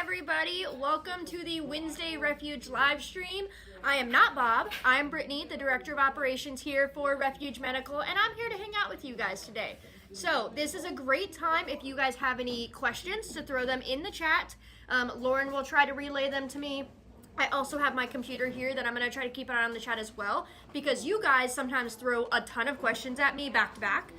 everybody. Welcome to the Wednesday Refuge live stream. I am not Bob. I am Brittany, the Director of Operations here for Refuge Medical, and I'm here to hang out with you guys today. So this is a great time if you guys have any questions to throw them in the chat. Lauren will try to relay them to me. I also have my computer here that I'm going to try to keep an eye on the chat as well, because you guys sometimes throw a ton of questions at me back to back.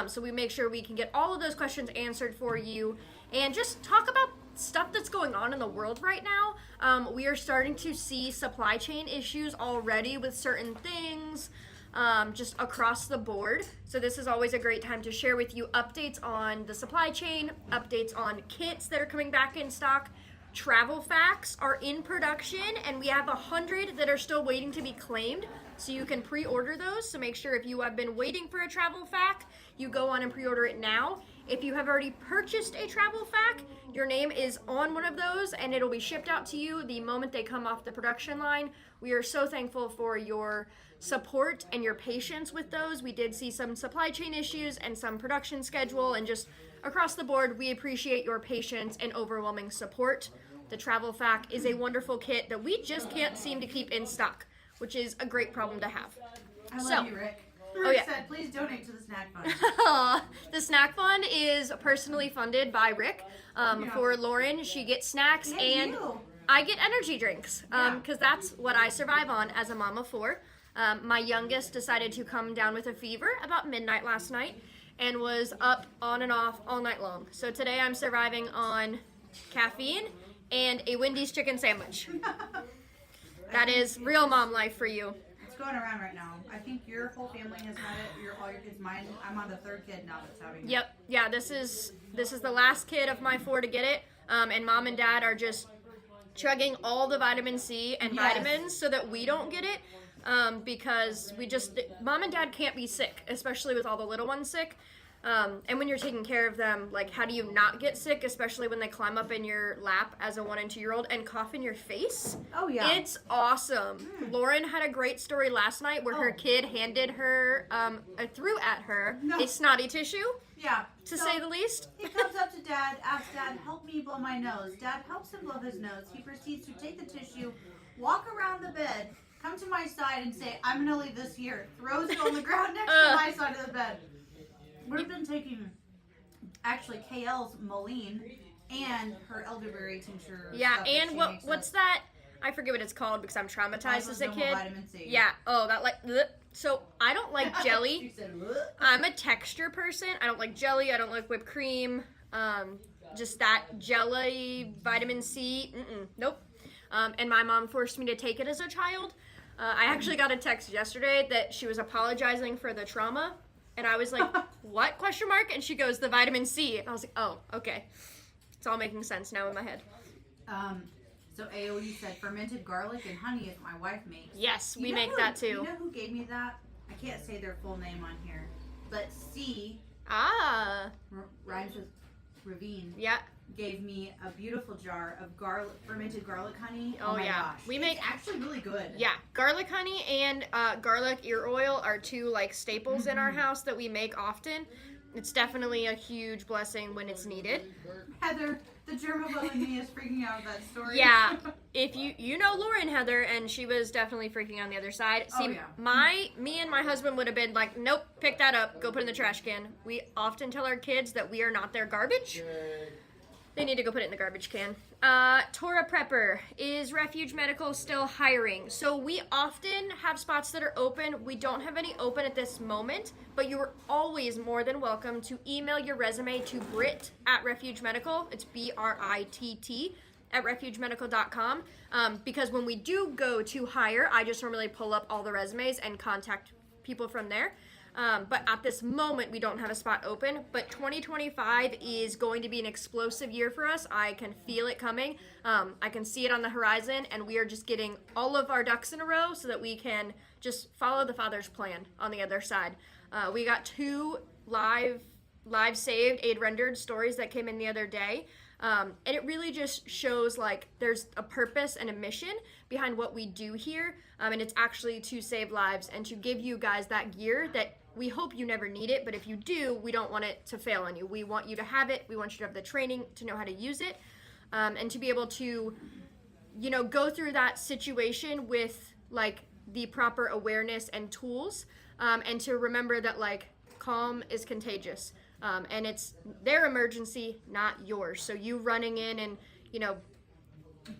So we make sure we can get all of those questions answered for you and just talk about stuff that's going on in the world right now. We are starting to see supply chain issues already with certain things just across the board. So this is always a great time to share with you updates on the supply chain, updates on kits that are coming back in stock. Travel facts are in production, and we have 100 that are still waiting to be claimed, so you can pre-order those. So make sure if you have been waiting for a travel fact, you go on and pre-order it now. If you have already purchased a travel fact, your name is on one of those and it'll be shipped out to you the moment they come off the production line. We are so thankful for your support and your patience with those. We did see some supply chain issues and some production schedule, and just across the board, we appreciate your patience and overwhelming support. The Travel Fact is a wonderful kit that we just can't seem to keep in stock, which is a great problem to have. I love you, Rick. Rick said, please donate to the snack fund. The snack fund is personally funded by Rick. For Lauren, she gets snacks, and I get energy drinks, because that's what I survive on as a mom of four. My youngest decided to come down with a fever about midnight last night and was up on and off all night long. So today I'm surviving on caffeine and a Wendy's chicken sandwich. That is real mom life for you. It's going around right now. I think your whole family has had it. All your kids, mine. I'm on the third kid now that's having it. Yep. Yeah, this is the last kid of my four to get it. And mom and dad are just chugging all the vitamin C and vitamins so that we don't get it. Because mom and dad can't be sick, especially with all the little ones sick. And when you're taking care of them, like, how do you not get sick, especially when they climb up in your lap as a 1 and 2 year old and cough in your face? Oh, yeah. It's awesome. Lauren had a great story last night where her kid handed her, threw at her a snotty tissue. Yeah. To say the least. He comes up to Dad, asks Dad, help me blow my nose. Dad helps him blow his nose. He proceeds to take the tissue, walk around the bed, come to my side and say, I'm going to leave this here. Throws it on the ground next to my side of the bed. We've been taking, actually, KL's Moline and her elderberry tincture. Yeah, and what's that? I forget what it's called because I'm traumatized as a kid. Vitamin C. Yeah. Oh, that so I don't like jelly. She said, I'm a texture person. I don't like jelly. I don't like whipped cream. Just that jelly, vitamin C. Nope. And my mom forced me to take it as a child. I actually got a text yesterday that she was apologizing for the trauma. And I was like, what, question mark? And she goes, the vitamin C. And I was like, oh, okay. It's all making sense now in my head. So AOE said fermented garlic and honey is my wife makes. Yes, we make that too. You know who gave me that? I can't say their full name on here. But C. Rhymes with Ravine. Yeah. Gave me a beautiful jar of fermented garlic honey. Oh my gosh. It's actually really good. Yeah, garlic honey and garlic ear oil are two staples in our house that we make often. It's definitely a huge blessing when it's needed. Heather, the germaphobe in me is freaking out with that story. Yeah, if you know Lauren, Heather, and she was definitely freaking on the other side. See, me and my husband would have been like, nope, pick that up, go put it in the trash can. We often tell our kids that we are not their garbage. They need to go put it in the garbage can. Tora Prepper, is Refuge Medical still hiring? So we often have spots that are open. We don't have any open at this moment, but you are always more than welcome to email your resume to Britt at Refuge Medical. It's BRITT at refugemedical.com. Because when we do go to hire, I just normally pull up all the resumes and contact people from there. But at this moment, we don't have a spot open. But 2025 is going to be an explosive year for us. I can feel it coming. I can see it on the horizon, and we are just getting all of our ducks in a row so that we can just follow the Father's plan on the other side. We got 2 live saved, aid rendered stories that came in the other day. And it really just shows there's a purpose and a mission behind what we do here. And it's actually to save lives and to give you guys that gear that we hope you never need it, but if you do, we don't want it to fail on you. We want you to have it. We want you to have the training to know how to use it. and to be able to, go through that situation with like the proper awareness and tools, and to remember that like calm is contagious, and it's their emergency, not yours. So you running in and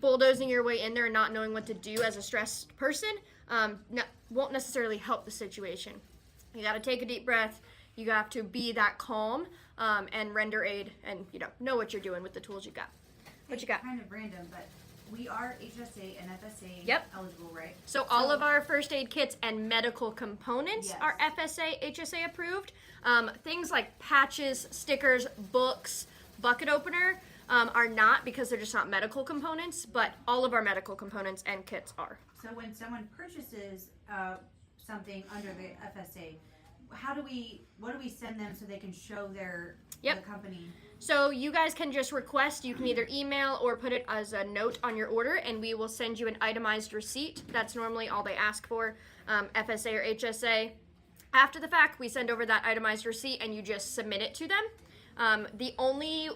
bulldozing your way in there and not knowing what to do as a stressed person won't necessarily help the situation. You got to take a deep breath. You have to be that calm, and render aid, and know what you're doing with the tools you got. What you got? Kind of random, but we are HSA and FSA Yep. eligible, right? So all of our first aid kits and medical components Yes. are FSA, HSA approved. Things like patches, stickers, books, bucket opener are not, because they're just not medical components, but all of our medical components and kits are. So when someone purchases something under the FSA, what do we send them so they can show the company? So you guys can just request. You can either email or put it as a note on your order, and we will send you an itemized receipt. That's normally all they ask for, FSA or HSA. After the fact, we send over that itemized receipt, and you just submit it to them. The only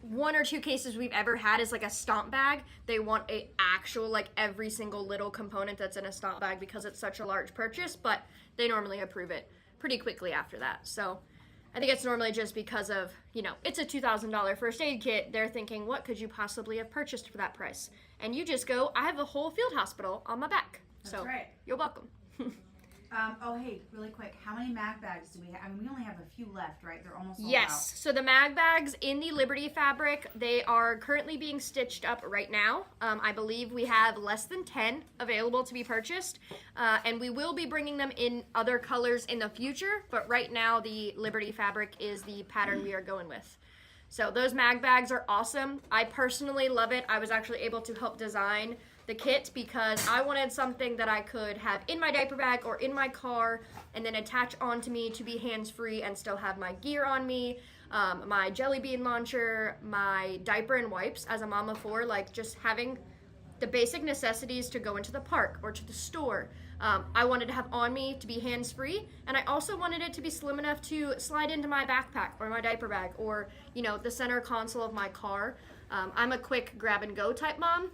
one or two cases we've ever had is like a stomp bag. They want a actual, like, every single little component that's in a stomp bag because it's such a large purchase, but they normally approve it pretty quickly after that. So I think it's normally just because of, it's a $2,000 first aid kit. They're thinking, what could you possibly have purchased for that price? And you just go, I have a whole field hospital on my back. That's so right. You're welcome. Hey, really quick, how many mag bags do we have? I mean, we only have a few left, right? They're almost all Yes. out. So the mag bags in the Liberty fabric, they are currently being stitched up right now. I believe we have less than 10 available to be purchased, and we will be bringing them in other colors in the future, but right now the Liberty fabric is the pattern we are going with. So those mag bags are awesome. I personally love it. I was actually able to help design the kit because I wanted something that I could have in my diaper bag or in my car and then attach onto me to be hands-free and still have my gear on me, my jelly bean launcher, my diaper and wipes as a mom of four, like just having the basic necessities to go into the park or to the store. I wanted to have on me to be hands-free, and I also wanted it to be slim enough to slide into my backpack or my diaper bag or, the center console of my car. I'm a quick grab-and-go type mom,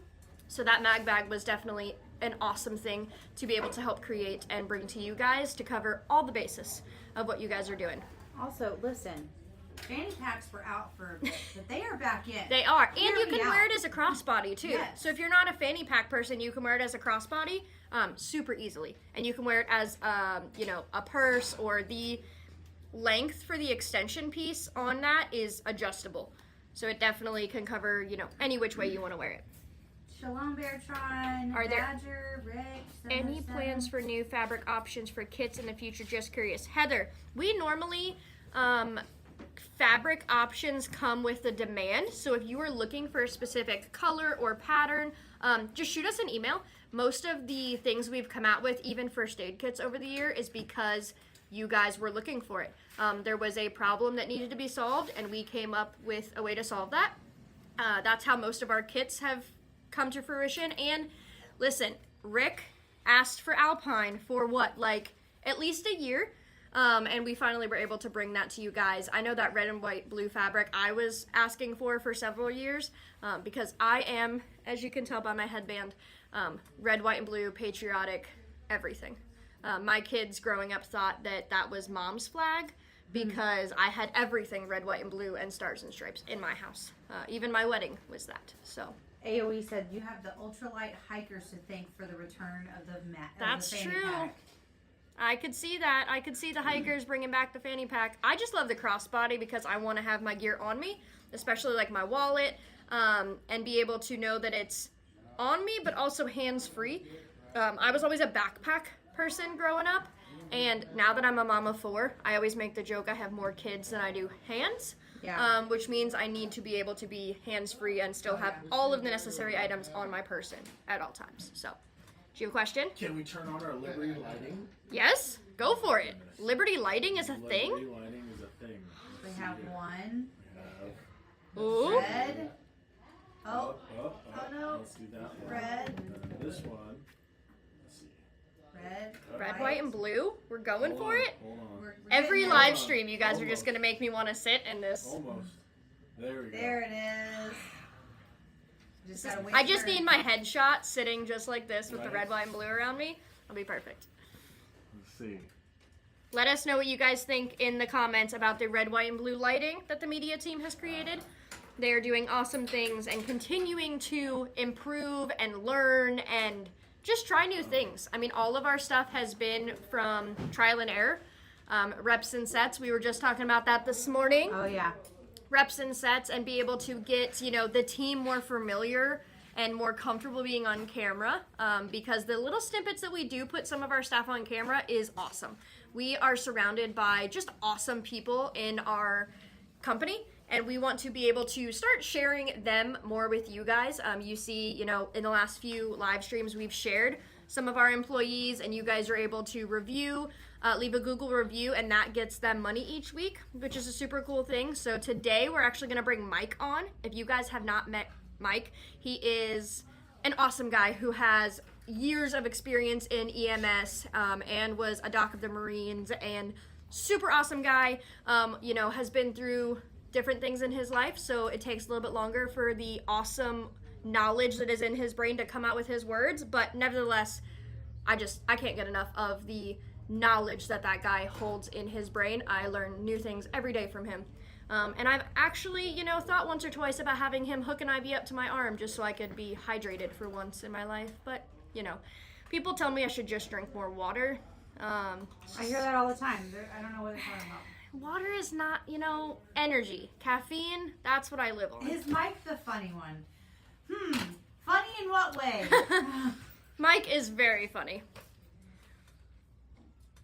so that mag bag was definitely an awesome thing to be able to help create and bring to you guys to cover all the basis of what you guys are doing. Also, listen, fanny packs were out for a bit, but they are back in. They are, and Hear you me can out. wear it as a crossbody too. Yes. So if you're not a fanny pack person, you can wear it as a crossbody super easily, and you can wear it as a purse, or the length for the extension piece on that is adjustable. So it definitely can cover any which way you want to wear it. Shalom Beartron, Are there Badger, Rick, any 707. plans for new fabric options for kits in the future? Just curious. Heather, we normally, fabric options come with the demand. So if you are looking for a specific color or pattern, just shoot us an email. Most of the things we've come out with, even first aid kits over the year, is because you guys were looking for it. There was a problem that needed to be solved, and we came up with a way to solve that. That's how most of our kits have come to fruition. And listen, Rick asked for Alpine for what, like at least a year, and we finally were able to bring that to you guys. I know that red and white blue fabric I was asking for several years, because I am, as you can tell by my headband, red, white, and blue, patriotic, everything. My kids growing up thought that was mom's flag, because I had everything red, white, and blue and stars and stripes in my house. Even my wedding was that. So AOE said you have the ultralight hikers to thank for the return of the mat. That's the fanny true. pack. I could see that. I could see the hikers bringing back the fanny pack. I just love the crossbody because I want to have my gear on me, especially like my wallet, and be able to know that it's on me, but also hands-free. I was always a backpack person growing up, and now that I'm a mom of four, I always make the joke I have more kids than I do hands. Yeah. Which means I need to be able to be hands-free and still have all of the necessary items on my person at all times. So, do you have a question? Can we turn on our Liberty lighting? Yes, go for it. Liberty lighting is a Liberty thing? lighting is a thing. We have one. We have Ooh. Red. Oh, oh no. Let's do that one. Red. And then this one. Let's see. Red. Red, white, and blue? We're going Hold for on, it? Hold on. We're Every getting live there. stream, you guys are just going to make me want to sit in this. Almost. There we go. There it is. Just gotta wait I just for- need my headshot sitting just like this with the Right. red, white, and blue around me. I'll be perfect. Let's see. Let us know what you guys think in the comments about the red, white, and blue lighting that the media team has created. They are doing awesome things and continuing to improve and learn and just try new things. I mean, all of our stuff has been from trial and error. Reps and sets, we were just talking about that this morning. Oh yeah. Reps and sets and be able to get, you know, the team more familiar and more comfortable being on camera, because the little snippets that we do put some of our staff on camera is awesome. We are surrounded by just awesome people in our company, and we want to be able to start sharing them more with you guys. You see, you know, in the last few live streams we've shared some of our employees, and you guys are able to review, leave a Google review, and that gets them money each week, which is a super cool thing. So today we're actually going to bring Mike on. If you guys have not met Mike, he is an awesome guy who has years of experience in EMS, and was a doc of the Marines, and super awesome guy. You know, has been through different things in his life, so it takes a little bit longer for the awesome knowledge that is in his brain to come out with his words, but nevertheless, I can't get enough of the knowledge that guy holds in his brain. I learn new things every day from him. And I've actually, you know, thought once or twice about having him hook an IV up to my arm just so I could be hydrated for once in my life. But, you know, people tell me I should just drink more water. I hear that all the time. I don't know what they're talking about. Water is not, you know, energy. Caffeine, that's what I live on. Is Mike the funny one? Funny in what way? Mike is very funny.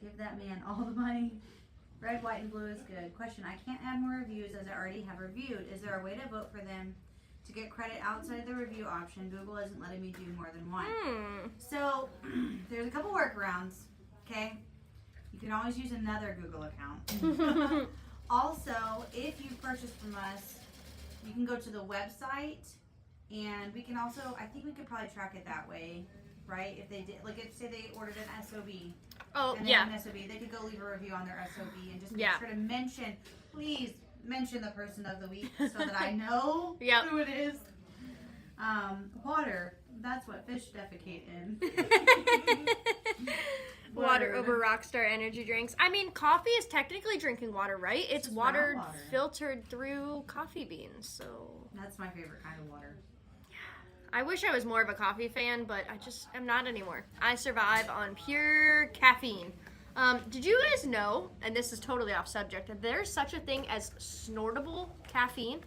Give that man all the money. Red, white, and blue is good. Question, I can't add more reviews as I already have reviewed. Is there a way to vote for them to get credit outside the review option? Google isn't letting me do more than one. So, there's a couple workarounds, okay? You can always use another Google account. Also, if you purchase from us, you can go to the website, and we can also, I think we could probably track it that way, right? If they did, like, if say they ordered an SOB, Oh, and they yeah. have an SOB, they could go leave a review on their SOB and just make Yeah. sure to mention, please mention the person of the week so that I know Yep. who it is. Water, that's what fish defecate in. Water over Rockstar energy drinks. I mean, coffee is technically drinking water, right? It's just water brown water. filtered through coffee beans, so... That's my favorite kind of water. I wish I was more of a coffee fan, but I just am not anymore. I survive on pure caffeine. Did you guys know, and this is totally off subject, that there's such a thing as snortable caffeine?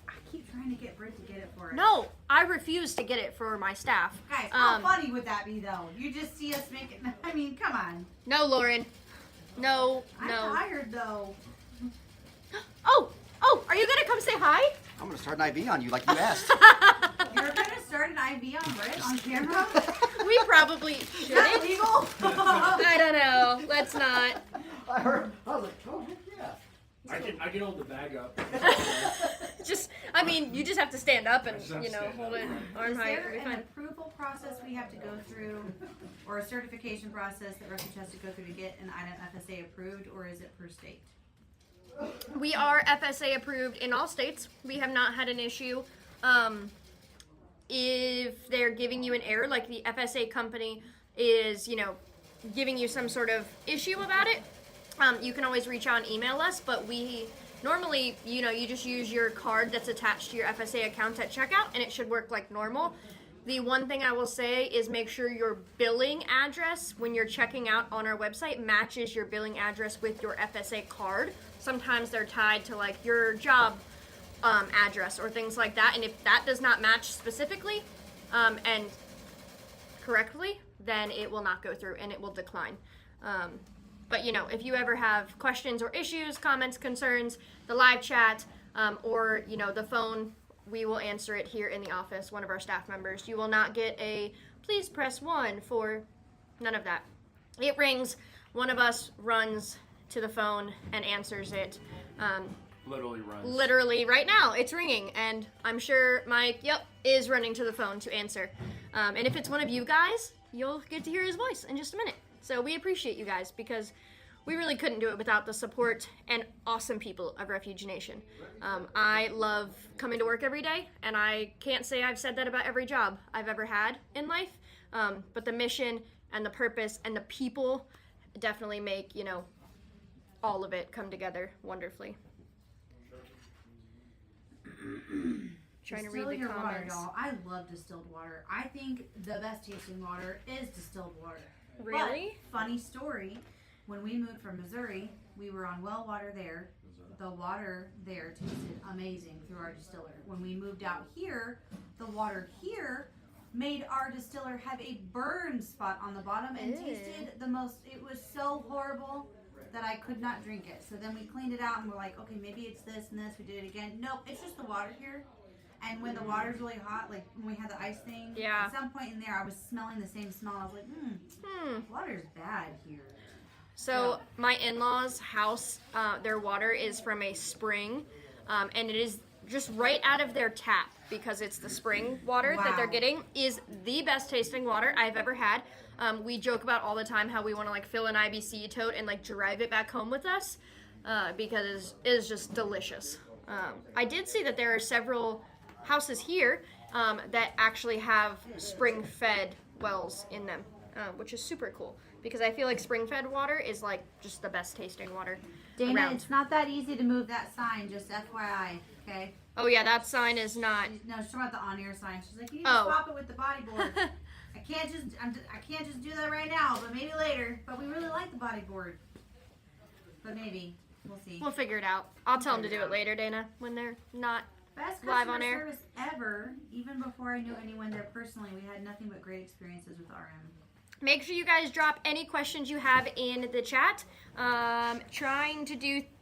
I keep trying to get Britt to get it for us. No, I refuse to get it for my staff. Guys, how funny would that be, though? You just see us make it. I mean, come on. No, Lauren. No, I'm no. tired, though. Oh, are you gonna come say hi? I'm gonna start an IV on you like you asked. You're going to start an IV on Britt on camera? We probably Is that shouldn't. legal? I don't know. Let's not. I heard. I was like, oh heck yeah. I can hold the bag up. I mean, you just have to stand up and, I just have you to know, stand hold up. it arm Is height. there It'll be an fine. approval process we have to go through, or a certification process that Refuge has to go through to get an item FSA approved, or is it per state? We are FSA approved in all states. We have not had an issue. If they're giving you an error, like the FSA company is, you know, giving you some sort of issue about it, you can always reach out and email us, but we normally, you know, you just use your card that's attached to your FSA account at checkout, and it should work like normal. The one thing I will say is make sure your billing address when you're checking out on our website matches your billing address with your FSA card. Sometimes they're tied to like your job address or things like that, and if that does not match specifically and correctly, then it will not go through and it will decline. But you know, if you ever have questions or issues, comments, concerns, the live chat, or you know, the phone, we will answer it here in the office, one of our staff members. You will not get a please press 1 for none of that. It rings, one of us runs to the phone and answers it. Literally runs. Literally right now it's ringing, and I'm sure Mike is running to the phone to answer. And if it's one of you guys, you'll get to hear his voice in just a minute. So we appreciate you guys, because we really couldn't do it without the support and awesome people of Refuge Nation. I love coming to work every day, and I can't say I've said that about every job I've ever had in life, but the mission and the purpose and the people definitely make, you know, all of it come together wonderfully. Trying to read the Distill your water, comments. y'all. I love distilled water. I think the best tasting water is distilled water. Really? But, funny story, when we moved from Missouri, we were on well water there. The water there tasted amazing through our distiller. When we moved out here, the water here made our distiller have a burn spot on the bottom and tasted the most, it was so horrible that I could not drink it. So then we cleaned it out and we're like, okay, maybe it's this and this. We did it again. Nope, it's just the water here. And when the water's really hot, like when we had the ice thing, Yeah. at some point in there I was smelling the same smell. I was like, water's bad here. So my in-laws' house, their water is from a spring, and it is just right out of their tap because it's the spring water that they're Wow. getting is the best tasting water I've ever had. We joke about all the time how we want to like fill an IBC tote and like drive it back home with us because it is just delicious. I did see that there are several houses here that actually have spring-fed wells in them, which is super cool because I feel like spring-fed water is like just the best tasting water Dana, around. it's not that easy to move that sign, just FYI, okay? Oh yeah, that sign is not. No, she's talking about the on-air sign. She's like, you need to Oh. swap it with the bodyboard. I can't just do that right now, but maybe later. But we really like the bodyboard. But maybe. We'll see. We'll figure it out. I'll tell them to do it later, Dana, when they're not. Best live customer on air. service ever. Even before I knew anyone there personally, we had nothing but great experiences with RM. Make sure you guys drop any questions you have in the chat.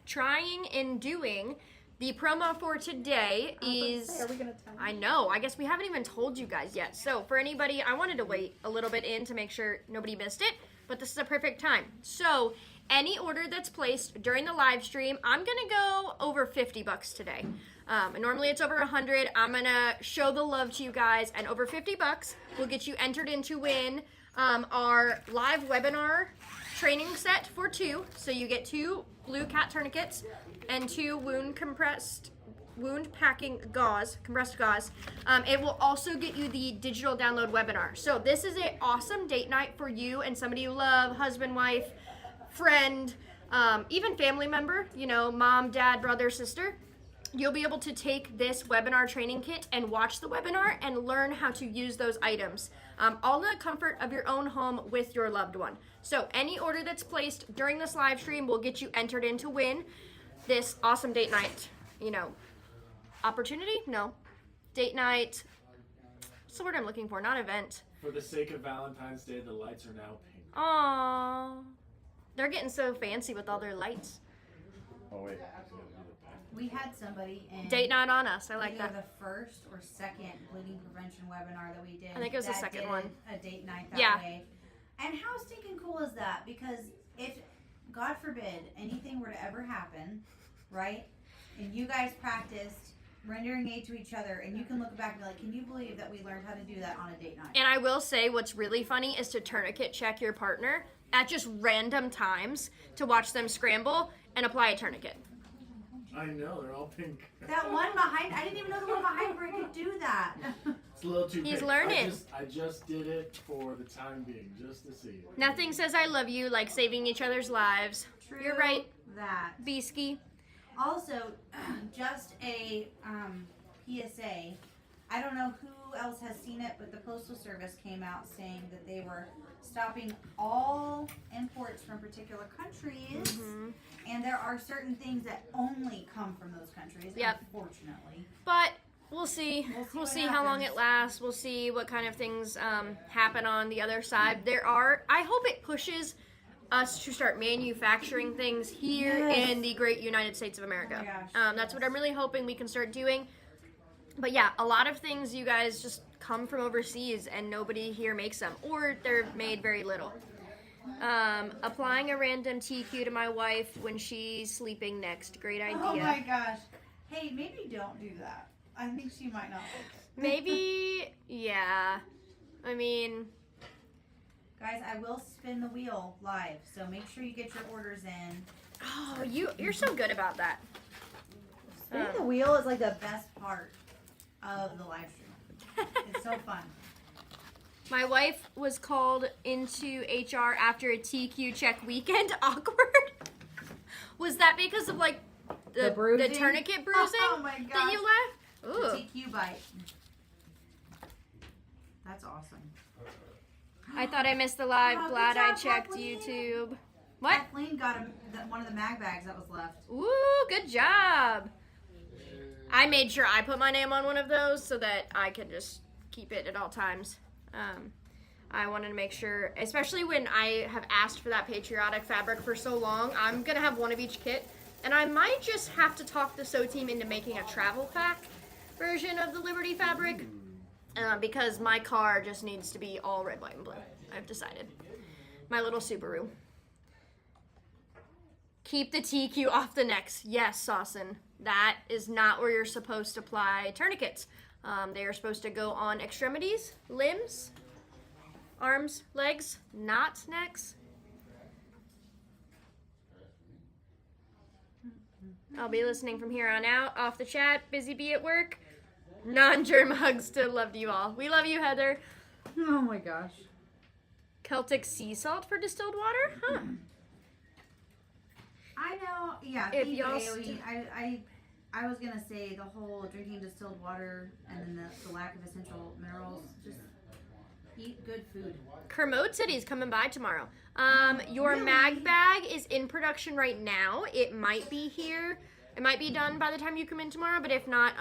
Trying and doing the promo for today is. Are we gonna tell I know. I guess we haven't even told you guys yet. So for anybody, I wanted to wait a little bit in to make sure nobody missed it, but this is a perfect time. So any order that's placed during the live stream, I'm gonna go over $50 today. And normally it's over 100. I'm gonna show the love to you guys, and over $50 will get you entered in to win our live webinar training set for 2. So you get 2 blue cat tourniquets and 2 wound packing gauze, compressed gauze. It will also get you the digital download webinar. So this is an awesome date night for you and somebody you love, husband, wife, friend, even family member, you know, mom, dad, brother, sister. You'll be able to take this webinar training kit and watch the webinar and learn how to use those items, all in the comfort of your own home with your loved one. So any order that's placed during this live stream will get you entered in to win this awesome date night, you know, opportunity? No. Date night. What's the word I'm looking for? Not event. For the sake of Valentine's Day, the lights are now pink. Aww. They're getting so fancy with all their lights. Oh, wait. We had somebody in Date night on us. I like either that. the first or second bleeding prevention webinar that we did. I think it was the that second did one. A date night that Yeah. way. And how stinking cool is that? Because if, God forbid, anything were to ever happen, right? And you guys practiced rendering aid to each other, and you can look back and be like, can you believe that we learned how to do that on a date night? And I will say what's really funny is to tourniquet check your partner at just random times to watch them scramble and apply a tourniquet. I know, they're all pink. That one behind, I didn't even know the one behind where could do that. It's a little too He's big. learning. I just did it for the time being, just to see it. Nothing says I love you like saving each other's lives. True You're right, that. Beesky. Also, just a PSA. I don't know who else has seen it, but the Postal Service came out saying that they were stopping all imports from particular countries, and there are certain things that only come from those countries, Yep. unfortunately. But we'll see. We'll what see how long happens. it lasts. We'll see what kind of things happen on the other side. I hope it pushes us to start manufacturing things here Yes. in the great United States of America. Oh my gosh, That's what I'm really hoping we can start doing. But yeah, a lot of things you guys just come from overseas and nobody here makes them, or they're made very little. Applying a random TQ to my wife when she's sleeping next. Great idea. Oh my gosh. Hey, maybe don't do that. I think she might not like it. Maybe, yeah. I mean, Guys, I will spin the wheel live, so make sure you get your orders in. Oh, you're so good about that. Spinning the wheel is like the best part of the live stream. It's so fun. My wife was called into HR after a TQ check weekend. Awkward. Was that because of like the bruising? tourniquet bruising Oh my that gosh. you left? Ooh. The TQ bite. That's awesome. I thought I missed the live. Oh, good Glad I job, checked Kathleen. YouTube. What? Kathleen got one of the mag bags that was left. Ooh, good job. I made sure I put my name on one of those so that I could just keep it at all times. I wanted to make sure, especially when I have asked for that patriotic fabric for so long, I'm going to have one of each kit. And I might just have to talk the sew team into making a travel pack version of the Liberty fabric. Because my car just needs to be all red, white, and blue. I've decided. My little Subaru. Keep the TQ off the necks. Yes, Sawson. That is not where you're supposed to apply tourniquets. They are supposed to go on extremities, limbs, arms, legs, not necks. I'll be listening from here on out. Off the chat, busy bee at work. Non-germ hugs to love you all. We love you, Heather. Oh my gosh. Celtic sea salt for distilled water? Huh. I know, yeah. If Thank you, y'all AOE. I was gonna say the whole drinking distilled water and then the lack of essential minerals. Just eat good food. Kermode City's coming by tomorrow. Your Really? mag bag is in production right now. It might be here. It might be done by the time you come in tomorrow, but if not,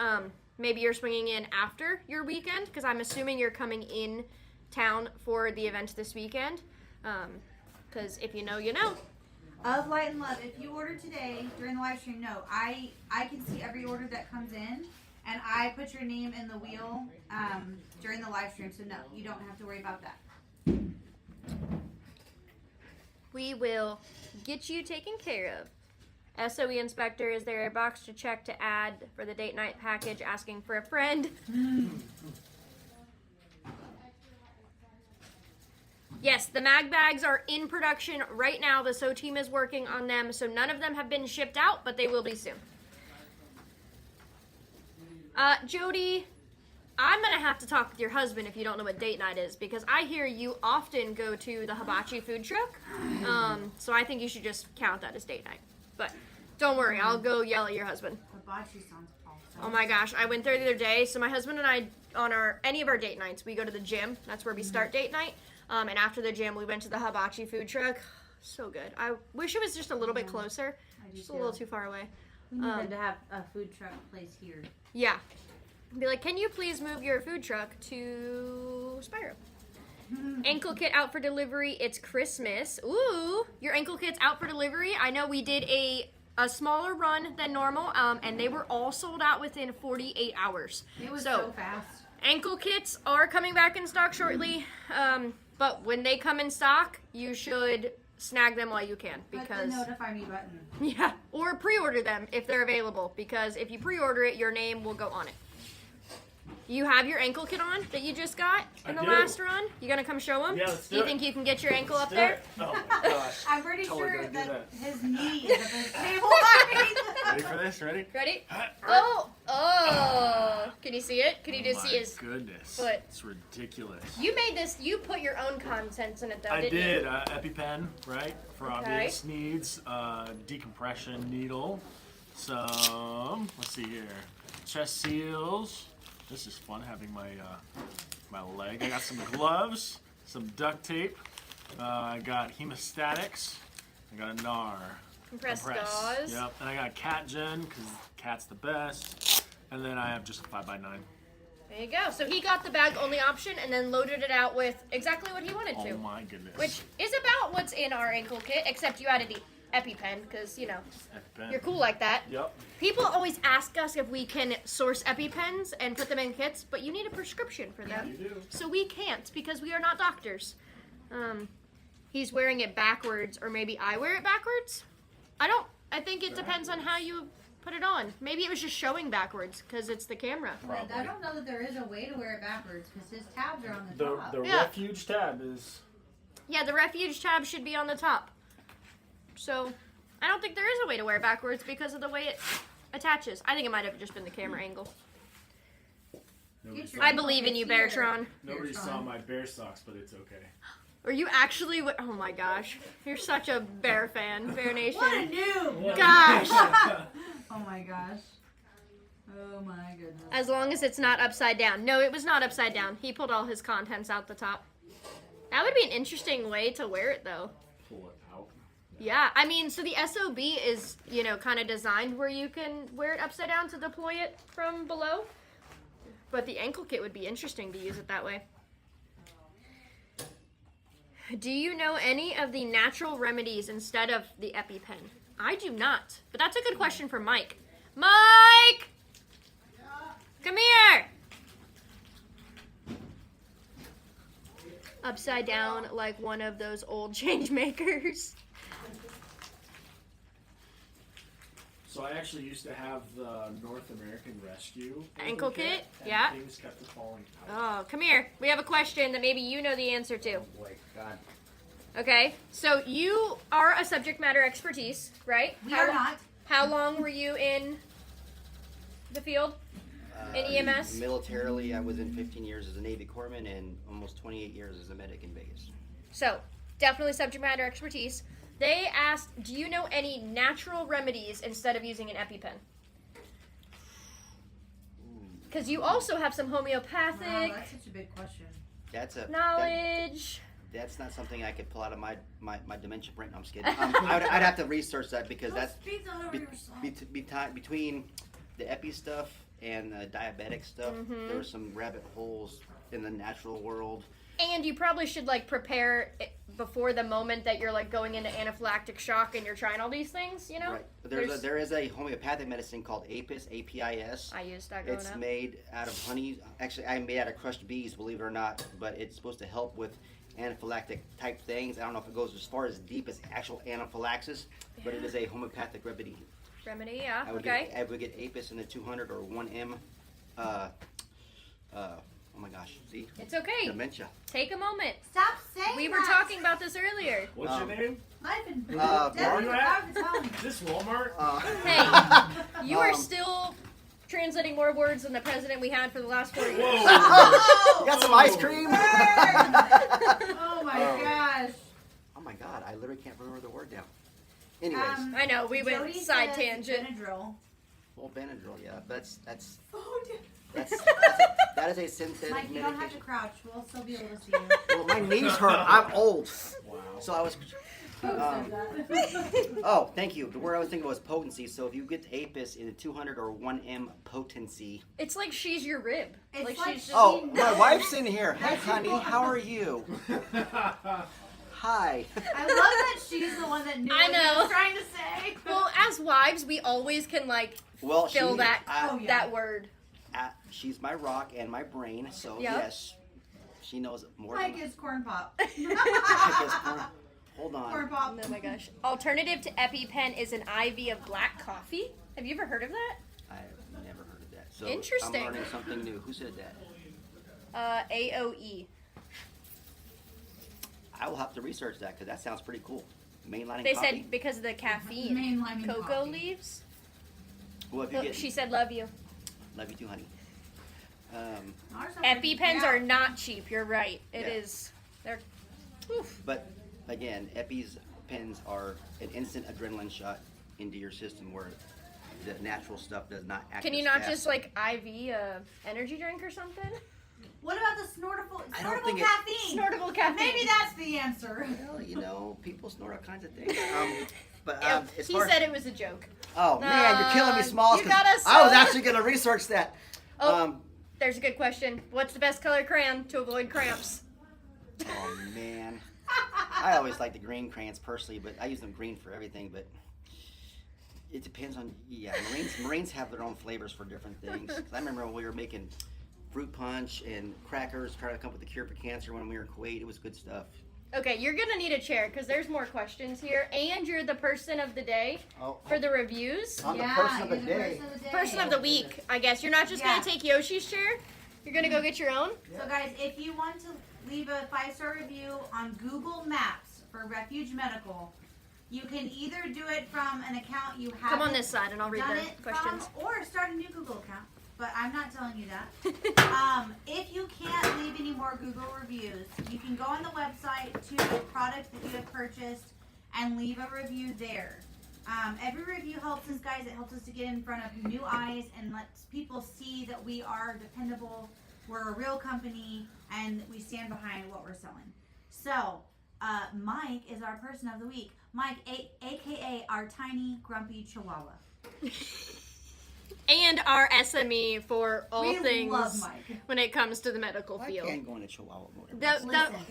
maybe you're swinging in after your weekend, because I'm assuming you're coming in town for the event this weekend. Because if you know, you know. Of Light and Love, if you order today during the live stream, no, I can see every order that comes in, and I put your name in the wheel during the live stream, so no, you don't have to worry about that. We will get you taken care of. SOE inspector, is there a box to check to add for the date night package asking for a friend? Yes, the mag bags are in production right now. The sew team is working on them, so none of them have been shipped out, but they will be soon. Jody, I'm going to have to talk with your husband if you don't know what date night is, because I hear you often go to the hibachi food truck, so I think you should just count that as date night. But don't worry, I'll go yell at your husband. Hibachi sounds awesome. Oh my gosh, I went there the other day. So my husband and I, on any of our date nights, we go to the gym. That's where we start date night. And after the gym, we went to the hibachi food truck. So good. I wish it was just a little bit closer. I do Just a too. little too far away. We need to have a food truck place here. Yeah. Be like, can you please move your food truck to Spyro? Ankle kit out for delivery. It's Christmas. Ooh, your ankle kit's out for delivery. I know we did a smaller run than normal, and they were all sold out within 48 hours. It was so fast. Ankle kits are coming back in stock shortly, but when they come in stock, you should snag them while you can, Click because the notify me button. yeah, or pre-order them if they're available, because if you pre-order it, your name will go on it. You have your ankle kit on that you just got in the I do. last run? You gonna come show them? Yeah, let's do You it. think you can get your ankle up Do there? it. Oh my gosh. I'm pretty Totally sure gonna do that that. his knee is at the table. Ready for this? Ready? Ready? Oh! Can you see it? Can you just see his Goodness. foot? It's ridiculous. You made this, you put your own contents in it though, I didn't did. you? EpiPen, right? For Okay. obvious needs. Decompression needle. Some, let's see here. Chest seals. This is fun having my my leg. I got some gloves, some duct tape. I got hemostatics. I got a NAR. Compressed gauze. Yep. And I got cat gen because cat's the best. And then I have just a 5x9. There you go. So he got the bag only option and then loaded it out with exactly what he wanted to. Oh my goodness. Which is about what's in our ankle kit, except you added the EpiPen, because, you know, EpiPen. you're cool like that. Yep. People always ask us if we can source EpiPens and put them in kits, but you need a prescription for them. You do. So we can't, because we are not doctors. He's wearing it backwards, or maybe I wear it backwards? I think it depends on how you put it on. Maybe it was just showing backwards, because it's the camera. Probably. I don't know that there is a way to wear it backwards because his tabs are on the top. The Yeah. Refuge tab is. Yeah, the Refuge tab should be on the top. So, I don't think there is a way to wear it backwards because of the way it attaches. I think it might have just been the camera angle. Nobody, I believe in you, Beartron. nobody saw my bear socks, but it's okay. Are you actually? Oh my gosh, you're such a bear fan, Bear Nation. What a noob! Gosh. Oh my gosh. Oh my goodness. As long as it's not upside down. No, it was not upside down. He pulled all his contents out the top. That would be an interesting way to wear it, though. Pull it out. Yeah, I mean, so the SOB is, you know, kind of designed where you can wear it upside down to deploy it from below. But the ankle kit would be interesting to use it that way. Do you know any of the natural remedies instead of the EpiPen? I do not, but that's a good question for Mike. Mike! Come here! Upside down like one of those old change makers. So I actually used to have the North American Rescue Ankle kit? and Yeah. Things kept falling out. Oh, come here. We have a question that maybe you know the answer to. Boy, God. Okay, so you are a subject matter expertise, right? We are not. How long were you in the field? In EMS? Militarily, I was in 15 years as a Navy corpsman and almost 28 years as a medic in Vegas. So, definitely subject matter expertise. They asked, do you know any natural remedies instead of using an EpiPen? Because you also have some homeopathic Wow, that's such a big question. That's a knowledge. that's not something I could pull out of my dementia brain. No, I'm just kidding. I'd have to research that because that's Speak all over yourself. between the epi stuff and the diabetic stuff. There were some rabbit holes in the natural world. And you probably should like prepare it before the moment that you're like going into anaphylactic shock and you're trying all these things, you know? Right. There is a homeopathic medicine called Apis, A-P-I-S. I used that growing It's up. made out of honey. Actually, I made out of crushed bees, believe it or not. But it's supposed to help with anaphylactic type things. I don't know if it goes as far as deep as actual anaphylaxis, but it is a homeopathic remedy. Remedy, yeah. I would get Apis in the 200 or 1M. Oh my gosh, see? It's okay. Dementia. Take a moment. Stop saying We were that. talking about this earlier. What's your name? Life and where Debbie, you you're at? out to tell me. Is this Walmart? Hey, you are Um, still translating more words than the president we had for the last 4 years. Whoa! Got some ice cream? Oh my gosh. Oh my god, I literally can't remember the word now. Anyways, I know, we went Jody side says tangent. Benadryl. well, Benadryl, yeah, that's Oh, that is a synthetic Mike, you don't have to medication. crouch. We'll still be able to see you. Well, my knees hurt. I'm old, Wow. so I was. Who said that? Oh, thank you. The word I was thinking was potency. So if you get Apis in a 200 or 1M potency. It's like she's your rib. It's like she's just. Oh, knows. my wife's in here. Hey, That's honey, cool. how are you? Hi. I love that she's the one that knew I what he know. was trying to say. Well, as wives, we always can like Well, fill that Oh, yeah. that word. She's my rock and my brain. So Yep. yes, she knows more. Mike than is corn pop. Hold on. Corn pop. Oh my gosh. Alternative to EpiPen is an IV of black coffee. Have you ever heard of that? I've never heard of that. So Interesting. I'm learning something new. Who said that? AOE. I will have to research that because that sounds pretty cool. Mainlining They coffee. said because of the caffeine. Mainlining Cocoa coffee. leaves. Well, if you Look, get, she said love you. love you too, honey. Ours are pretty- EpiPens yeah. are not cheap. You're right. It Yeah. is. They're. Oof. But again, Epi's pens are an instant adrenaline shot into your system where the natural stuff does not act. Can you as not fast. just like IV energy drink or something? What about the snortable I don't snortable think it- caffeine? Snortable caffeine. Maybe that's the answer. Well, you know, people snort all kinds of things. But Yeah, as he far said as, it was a joke. oh man, you're killing me, Smalls. You 'cause got us I was so- actually gonna research that. Oh. There's a good question. What's the best color crayon to avoid cramps? Oh man, I always like the green crayons personally, but I use them green for everything. But it depends on Marines have their own flavors for different things. 'Cause I remember when we were making fruit punch and crackers, trying to come up with a cure for cancer when we were in Kuwait. It was good stuff. Okay, you're gonna need a chair because there's more questions here, and you're the person of the day Oh, for the reviews. I'm Yeah, the person of the you're day. person of the day. Person of the week, I guess. You're not just Yeah. gonna take Yoshi's chair. You're gonna go get your own. So guys, if you want to leave a 5-star review on Google Maps for Refuge Medical. You can either do it from an account you have. Come on this side and I'll read done the it questions. from, or start a new Google account. But I'm not telling you that. If you can't leave any more Google reviews, you can go on the website to the product that you have purchased and leave a review there. Every review helps us, guys. It helps us to get in front of new eyes and lets people see that we are dependable, we're a real company, and we stand behind what we're selling. So, Mike is our person of the week. Mike, aka our tiny, grumpy chihuahua. And our SME for all We things love Mike. when it comes to the medical I field. can't go into Chihuahua mode.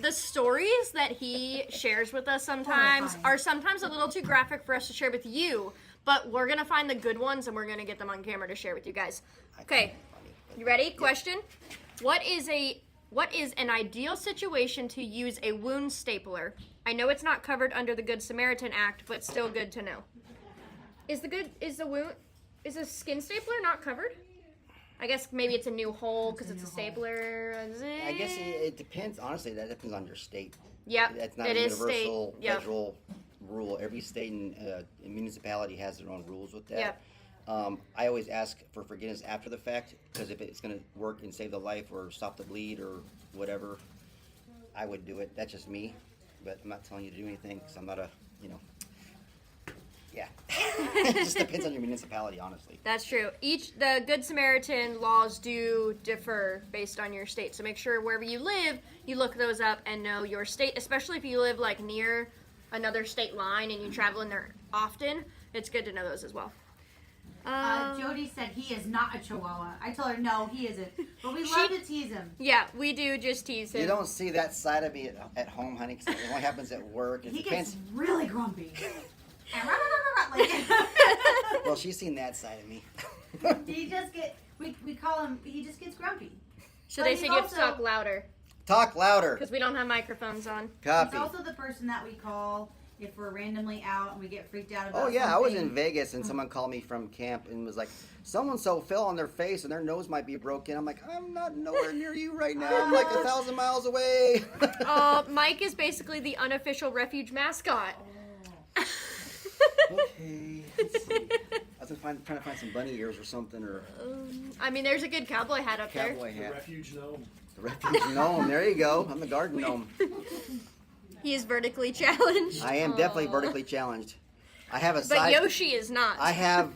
The stories that he shares with us sometimes Horrifying. are sometimes a little too graphic for us to share with you, but we're going to find the good ones and we're going to get them on camera to share with you guys. Okay, you ready? Question. What is an ideal situation to use a wound stapler? I know it's not covered under the Good Samaritan Act, but still good to know. Is a skin stapler not covered? I guess maybe it's a new hole because it's a stapler. I guess it depends. Honestly, that depends on your state. Yep, That's not it a is state. universal Yep. federal rule. Every state and municipality has their own rules with that. Yep. I always ask for forgiveness after the fact, because if it's going to work and save the life or stop the bleed or whatever, I would do it. That's just me. But I'm not telling you to do anything because I'm not yeah. It just depends on your municipality, honestly. That's true. The Good Samaritan laws do differ based on your state. So make sure wherever you live, you look those up and know your state, especially if you live like near another state line and you travel in there often. It's good to know those as well. Jody said he is not a chihuahua. I told her, no, he isn't. But we love to tease him. Yeah, we do just tease him. You don't see that side of me at home, honey, because it only happens at work. It He depends. gets really grumpy. Well, she's seen that side of me. We call him, he just gets grumpy. So But they he's say you have to also- talk louder Talk louder. because we don't have microphones on. Copy. He's also the person that we call if we're randomly out and we get freaked out about Oh yeah, I was something. in Vegas and someone called me from camp and was like, "So-and-so fell on their face and their nose might be broken." I'm like, "I'm not nowhere near you right now. I'm like 1,000 miles away." Mike is basically the unofficial Refuge mascot. Okay. Let's see. I was trying to find some bunny ears or something, or I mean, there's a good cowboy hat up cowboy The hat. refuge gnome. The refuge gnome. There you go. I'm the garden gnome. there. He is vertically challenged. I am definitely Aw. vertically challenged. I have a But side. Yoshi is not. I have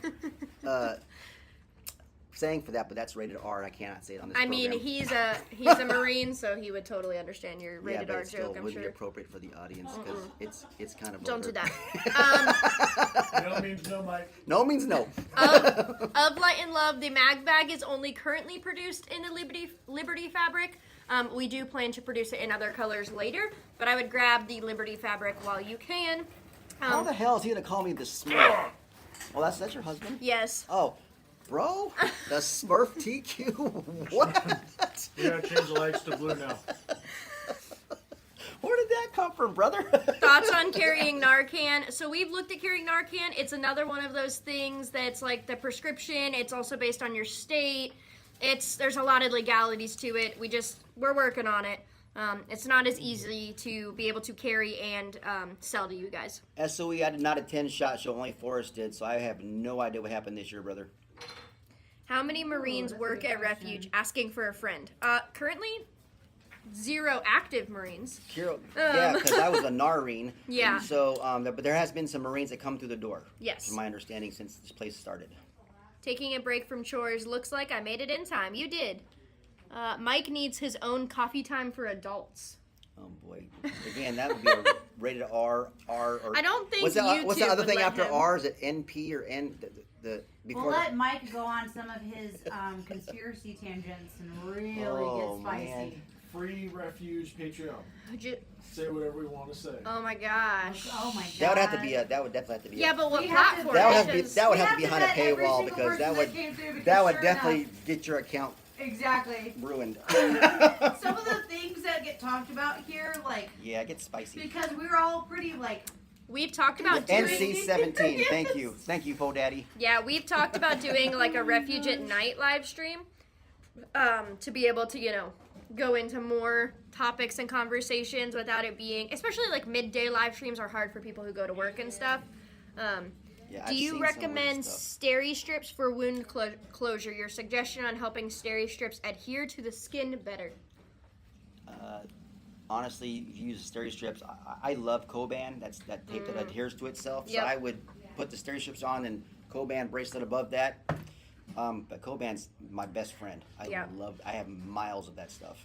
saying for that, but that's rated R. I cannot say it on this I mean, program. he's a Marine, so he would totally understand your Yeah, rated but R it still joke, I'm wouldn't be sure. appropriate for the audience because it's kind of Don't do vulgar. that. No means no, Mike. No means no. Of Light and Love, the mag bag is only currently produced in the Liberty fabric. We do plan to produce it in other colors later, but I would grab the Liberty fabric while you can. How the hell is he gonna call me the Smurf? Well, that's your husband. Yes. Oh, bro, the Smurf TQ. What? We gotta change the lights to blue now. Where did that come from, brother? Thoughts on carrying Narcan? So we've looked at carrying Narcan. It's another one of those things that's like the prescription. It's also based on your state. There's a lot of legalities to it. We're working on it. It's not as easy to be able to carry and sell to you guys. SOE, I did not attend SHOT Show. Only Forrest did, so I have no idea what happened this year, brother. How many Marines work at Refuge? Asking for a friend. Currently, 0 active Marines. Yeah, because I was a Narine. Yeah. So, but there has been some Marines that come through the door. Yes. From my understanding, since this place started. Taking a break from chores. Looks like I made it in time. You did. Mike needs his own coffee time for adults. Oh boy! Again, that would be a rated R. Or I don't think what's the YouTube other would thing let after him. R? Is it NP or N? Before We'll let Mike go on some of his conspiracy tangents and really get spicy. Man. Free refuge Patreon. Say whatever we want to say. Oh my gosh. Oh my god. That would have to be that would definitely have to be. Yeah, but what We have to- platform? that would have to be Because- that would We have to be have behind a vet every paywall single because person came through because that would sure definitely enough- get your account Exactly. ruined. Some of the things that get talked about here, like, Yeah, it gets spicy. because we're all pretty, like, We've talked about doing. NC-17. Thank you, Fo Daddy. Yeah, we've talked about doing like a Refuge at Night live stream, to be able to go into more topics and conversations without it being, especially like midday live streams are hard for people who go to work and stuff. Yeah, Do I've you seen some weird recommend stuff. steri strips for wound closure? Your suggestion on helping steri strips adhere to the skin better? Honestly, if you use steri strips, I love Coban. That's that tape that adheres to itself. Yep. So I would put the steri strips on and Coban bracelet above that. But Coban's my best friend. I have miles of that stuff.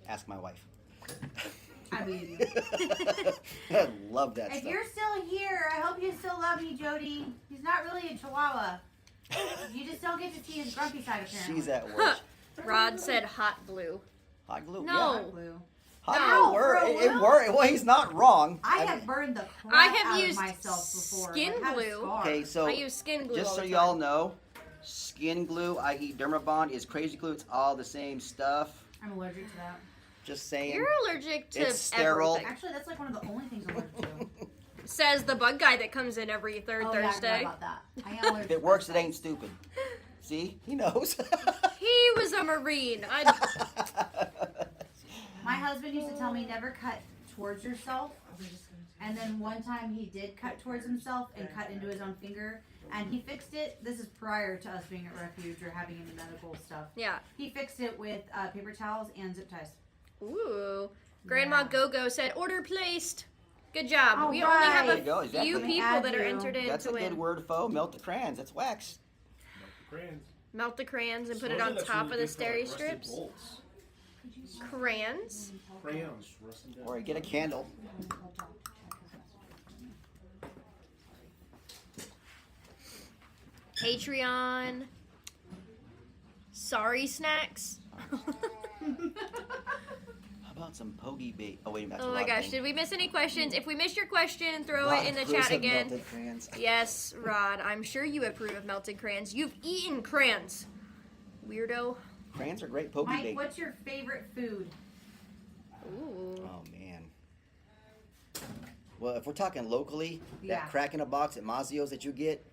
Ask my wife. I mean, I love that if stuff. you're still here, I hope you still love me, Jody. He's not really a chihuahua. You just don't get to see his grumpy side, apparently. She's at work. Rod said hot glue. Hot glue. No. Yeah. Blue. Hot No, glue work. for a It will? worked. Well, he's not wrong. I mean, have burned the crap I have out used of myself before. skin Like, I have a glue. scar. Okay, so I use skin glue just all so the y'all time. know, skin glue, i.e. Dermabond, is crazy glue. It's all the same stuff. I'm allergic to that. Just saying. You're allergic to It's sterile. everything. Actually, that's like one of the only things I'm allergic to. Says the bug guy that comes in every third Oh, yeah, I forgot Thursday. about that. I am allergic If it to works, it that. ain't stupid. See? He knows. He was a Marine. My husband used to tell me never cut towards yourself. And then one time he did cut towards himself and cut into his own finger. And he fixed it. This is prior to us being at Refuge or having any medical stuff. Yeah. He fixed it with paper towels and zip ties. Ooh. Grandma Yeah. Gogo said, order placed. Good job. All We only have There a you go, few exactly. people that are Add you. entered in That's to a good win. word, foe. Melt the crayons. That's wax. Crayons. Melt the crayons and put it on top of the steri strips. Crayons. Crayons. Rusted down. Or get a candle. Patreon. Sorry snacks. How about some pogey bait? Oh, wait, that's Oh a my lot gosh, thing. did we miss any questions? If we missed your question, throw Lot it in the of clues chat of again. melted crayons. Yes, Rod, I'm sure you approve of melted crayons. You've eaten crayons. Weirdo. Crayons are great pogey Mike, bait. what's your favorite food? Ooh. Oh, man. Well, if we're talking locally, Yeah. that crack in a box at Mazio's that you get,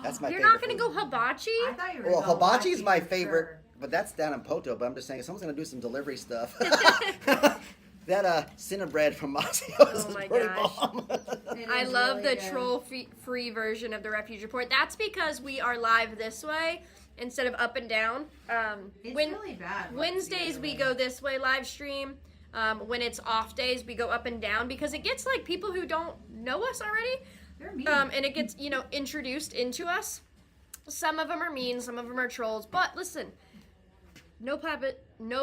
that's my You're favorite not going to food. go hibachi? I thought you were Well, going hibachi is my for favorite, sure. but that's down in Poto. But I'm just saying, if someone's gonna do some delivery stuff, that Cinnabread from Mazio's Oh is my pretty gosh. bomb. It I is love really the good. troll-free version of the Refuge Report. That's because we are live this way instead of up and down. It's When really bad. Wednesdays we go this way live stream. When it's off days, we go up and down because it gets like people who don't know us already. They're mean. And it gets, introduced into us. Some of them are mean, some of them are trolls. But listen, no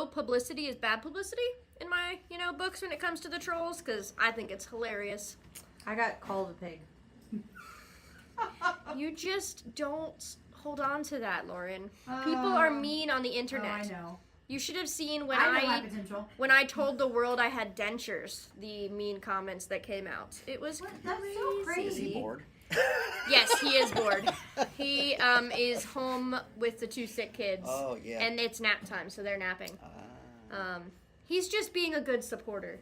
publicity is bad publicity in my, books when it comes to the trolls because I think it's hilarious. I got called a pig. You just don't hold on to that, Lauren. People are mean on the internet. Oh, I know. You should have seen when I know my potential. when I told the world I had dentures, the mean comments that came out. It was What? That's so Is crazy. he bored? Yes, he is bored. He is home with the two sick kids. Oh, yeah. And it's nap time, so they're napping. Ah. He's just being a good supporter.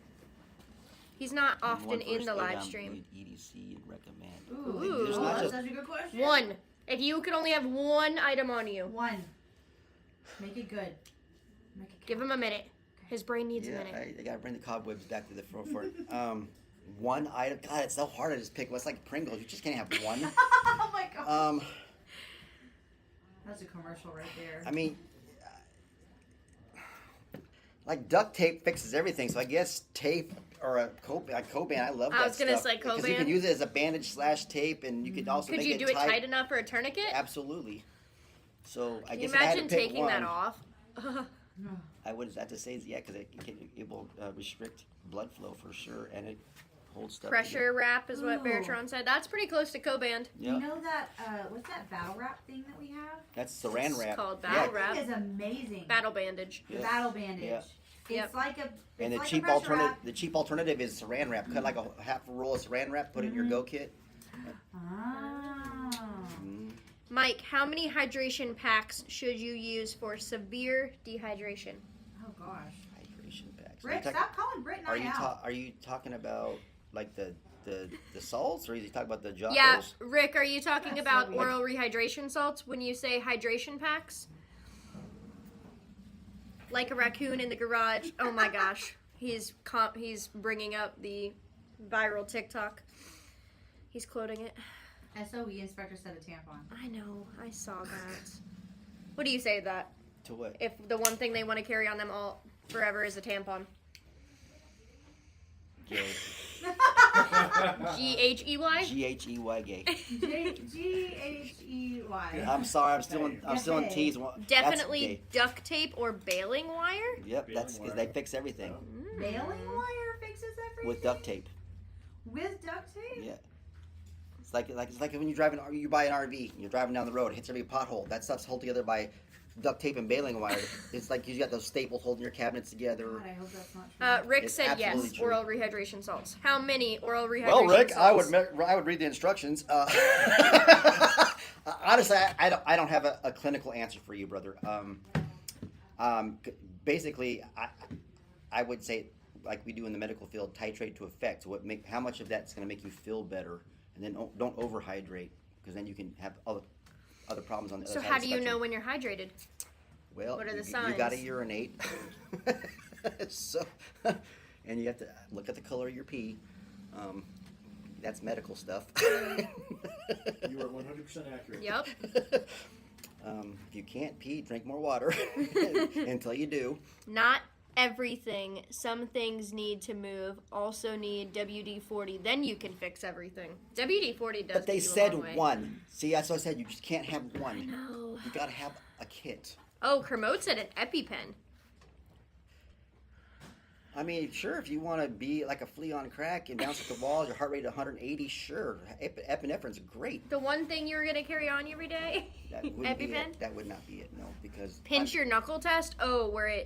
He's not often One in first the live item stream. you'd EDC and recommend. Ooh, There's oh, not that's just- such a good question. One. If you could only have one item on you, One. Make it good. Make it give him a minute. His brain needs a Yeah, minute. I gotta bring the cobwebs back to the front for it. One item. God, it's so hard to just pick. It's like Pringles. You just can't have one. Oh my god. Um, That's a commercial right there. I mean, like duct tape fixes everything. So I guess tape or a Coban. I love that I was gonna stuff. say because you Coban. can use it as a bandage / tape, and you could also Could make you it do it tight enough for a tourniquet? Absolutely. So I Can you guess if I had to imagine pick taking one, that off? I would have to say yeah, because it will restrict blood flow for sure, and it holds stuff. Pressure wrap is what Ooh. Beartron said. That's pretty close to Coband. Yeah, You know that, what's that battle wrap thing that we have? that's Saran It's wrap. called Yeah, battle That wrap. thing is amazing. Battle bandage. The Yeah. battle bandage. Yeah. It's Yep. like a, it's And the like cheap a pressure alternative, wrap. the cheap alternative is Saran wrap. Cut like a half a roll of Saran wrap, put it in your Go kit. Ah. Mm. Mike, how many hydration packs should you use for severe dehydration? Oh gosh. Hydration packs. Rick, stop calling Britt and I out. Are you talking about like the salts, or is he talking about the Jocos? Yeah, Rick, are you talking That's about so weird. oral rehydration salts when you say hydration packs? Like a raccoon in the garage. Oh my gosh. He's bringing up the viral TikTok. He's quoting it. SOE inspector said a tampon. I know. I saw that. What do you say to that? To what? If the one thing they want to carry on them all forever is a tampon. Gay. G-H-E-Y? G-H-E-Y gay. G-H-E-Y. I'm sorry, I'm still in T's. Definitely duct tape or baling wire? Yep, that's because they fix everything Baling wire fixes everything? with duct tape. With duct tape? Yeah. It's like when you buy an RV, and you're driving down the road, it hits every pothole. That stuff's held together by duct tape and baling wire. It's like you got those staples holding your cabinets together. God, I hope that's not true. Rick It's said yes. absolutely true. Oral rehydration salts. How many oral rehydration Well, Rick, salts? I would read the instructions. Honestly, I don't have a clinical answer for you, brother. Basically, I would say, like we do in the medical field, titrate to effect. So how much of that's going to make you feel better, and then don't overhydrate, because then you can have other problems on the other So side how of do the you know spectrum. when you're hydrated? Well, what are the you got to signs? urinate. So, and you have to look at the color of your pee. That's medical stuff. You are 100% accurate. Yep. If you can't pee, drink more water until you do. Not everything. Some things need to move. Also need WD-40. Then you can fix everything. WD-40 does. But they get you a said long way. one. See, that's what I said. You just can't have one. No. You got to have a kit. Oh, Kermode said an EpiPen. I mean, sure, if you want to be like a flea on crack and bounce at the wall, your heart rate 180, sure. Epinephrine's great. The one thing you're gonna carry on every day. That wouldn't be EpiPen. it. That would not be it, no, because Pinch your knuckle test. Oh, the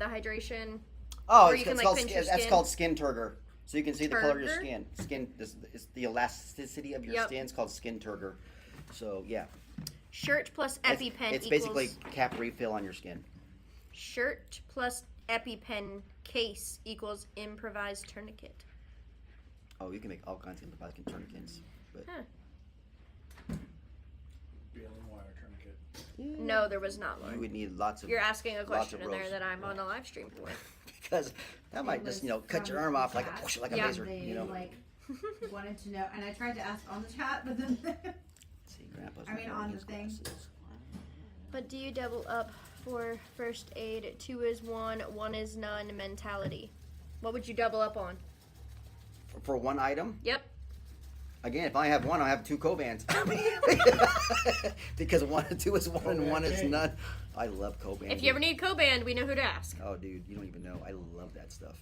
hydration. Oh, Or it's, you can, it's like, called pinch your that's skin. called skin turgor. So you can see the color of your Turgor? skin. It's the elasticity of your Yep. skin. It's called skin turgor. So yeah, Shirt plus EpiPen it's equals basically cap refill on your skin. shirt plus EpiPen case equals improvised tourniquet. Oh, you can make all kinds of improvised tourniquets. But Huh. Baling wire tourniquet. No, there was not, Lauren. you would need lots of You're asking a lots question of in there ropes. that I'm on the live stream for. because that might just cut your arm off like a Yeah. laser. They You know. wanted to know, and I tried to ask on the chat, but then See, Grandpa's I mean, not on wearing the his thing. glasses. But do you double up for first aid? 2 is 1, 1 is none mentality. What would you double up on? For one item, Yep. again, if I have one, I have 2 Cobans. Because 1 and 2 is 1 and 1 is none. I love Coban. If you ever need Coband, we know who to ask. Oh, dude, you don't even know. I love that stuff.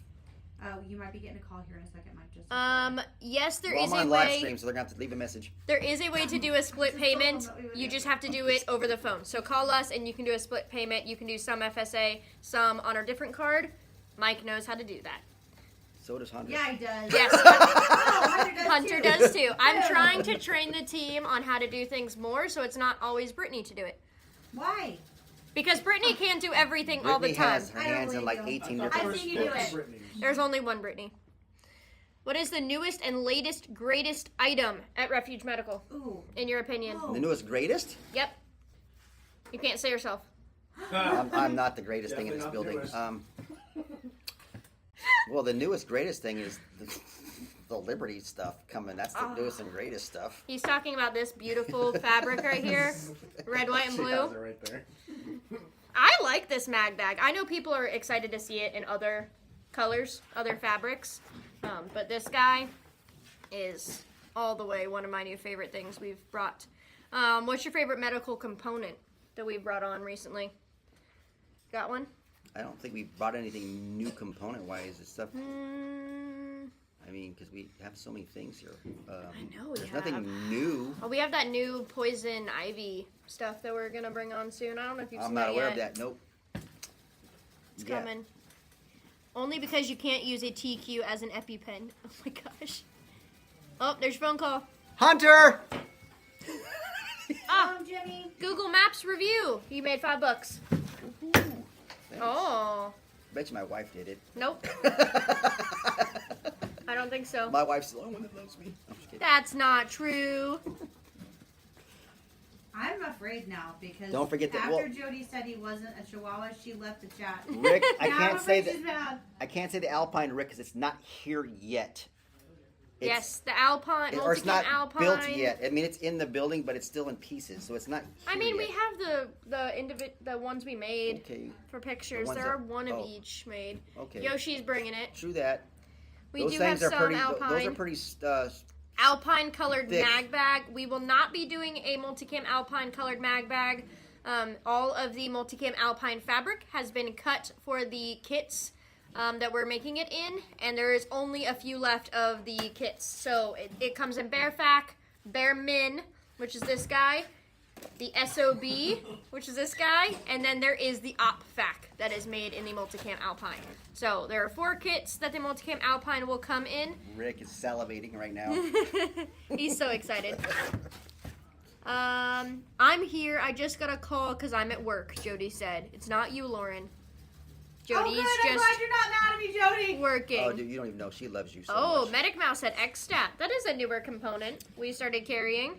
you might be getting a call here in a second, Mike. Just Yes, there Well, is I'm a on live way. stream, so they're gonna have to leave a message. There is a way to do a split Just told them payment. that we would You get just it. have to do it over the phone. So call us and you can do a split payment. You can do some FSA, some on a different card. Mike knows how to do that. So does Hunter. yeah, he does. Yes, Oh, Hunter does too. I'm trying to train the team on how to do things more, so it's not always Brittany to do it. Why? Because Brittany can't do everything all the Brittany time. has her I don't hands in like believe you. 18 I different think you do sports. it. There's only one Brittany. What is the newest and latest, greatest item at Refuge Medical, Ooh. in your opinion? Oh. The newest greatest? Yep. You can't say yourself. I'm not the greatest thing in this Definitely building. not Well, the newest greatest thing is the Liberty stuff coming. That's the newest and greatest stuff. He's talking about this beautiful fabric right here, red, white, and She has blue. it right there. I like this mag bag. I know people are excited to see it in other colors, other fabrics, but this guy is all the way one of my new favorite things we've brought. What's your favorite medical component that we've brought on recently? Got one? I don't think we brought anything new component-wise. It's stuff. Mm, I mean, because we have so many things here. I know we There's have. nothing new. Oh, we have that new poison ivy stuff that we're gonna bring on soon. I don't know if you've I'm seen not that aware yet. of that. Nope. It's Yeah. coming. Only because you can't use a TQ as an EpiPen. Oh my gosh. Oh, there's your phone call. Hunter! Ah, Jimmy. Google Maps review. You made $5. Thanks. Oh, Bet you my wife did it. nope. I don't think so. My wife's the only one that loves me. I'm just kidding. That's not true. I'm afraid now because Don't forget that- after Jody said he wasn't a Chihuahua, she left the chat. Rick, I Now I'm can't say afraid she's that. mad. I can't say the Alpine, Rick, because it's not here yet. Yes, the Alpine, Or it's not Alpine. built yet. I mean, it's in the building, but it's still in pieces, so it's not. I here mean, yet. we have the ones we made Okay. for pictures. ones There are that- one of oh. each made. Okay. Yoshi's bringing it. True that. We those do have things are some pretty. Alpine. Those are pretty. Alpine colored thick. mag bag. We will not be doing a multicam Alpine colored mag bag. All of the multicam Alpine fabric has been cut for the kits that we're making it in, and there is only a few left of the kits. So it comes in Bear Fac, Bear Min, which is this guy, the SOB, which is this guy, and then there is the Op Fac that is made in the multicam Alpine. So there are 4 kits that the multicam Alpine will come in. Rick is salivating right now. He's so excited. I'm here. I just got a call because I'm at work, Jody said. It's not you, Lauren. Jody's oh, good. I'm just glad you're not mad at me, Jody. working. Oh, dude, you don't even know. She loves you so Oh, much. Medic Mouse said X-Stat. That is a newer component we started carrying.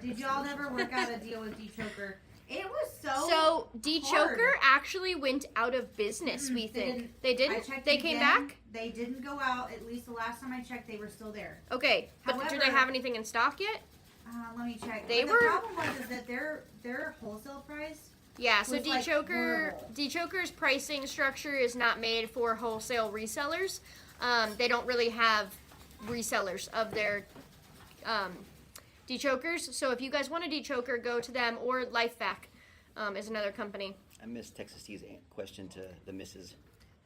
Did y'all never work out a deal with D-Choker? It was So D-Choker hard. actually went out of business, we think. They I didn't? checked They came again. back? They didn't go out. At least the last time I checked, they were still there. Okay, but do they However- have anything in stock yet? Let me check. They But were- The problem was is that their wholesale price. Yeah, so was, like, D-Choker, horrible. D-Choker's pricing structure is not made for wholesale resellers. They don't really have resellers of their D-Chokers. So if you guys want a D-Choker, go to them, or LifeVac is another company. I missed Texas T's question to the missus.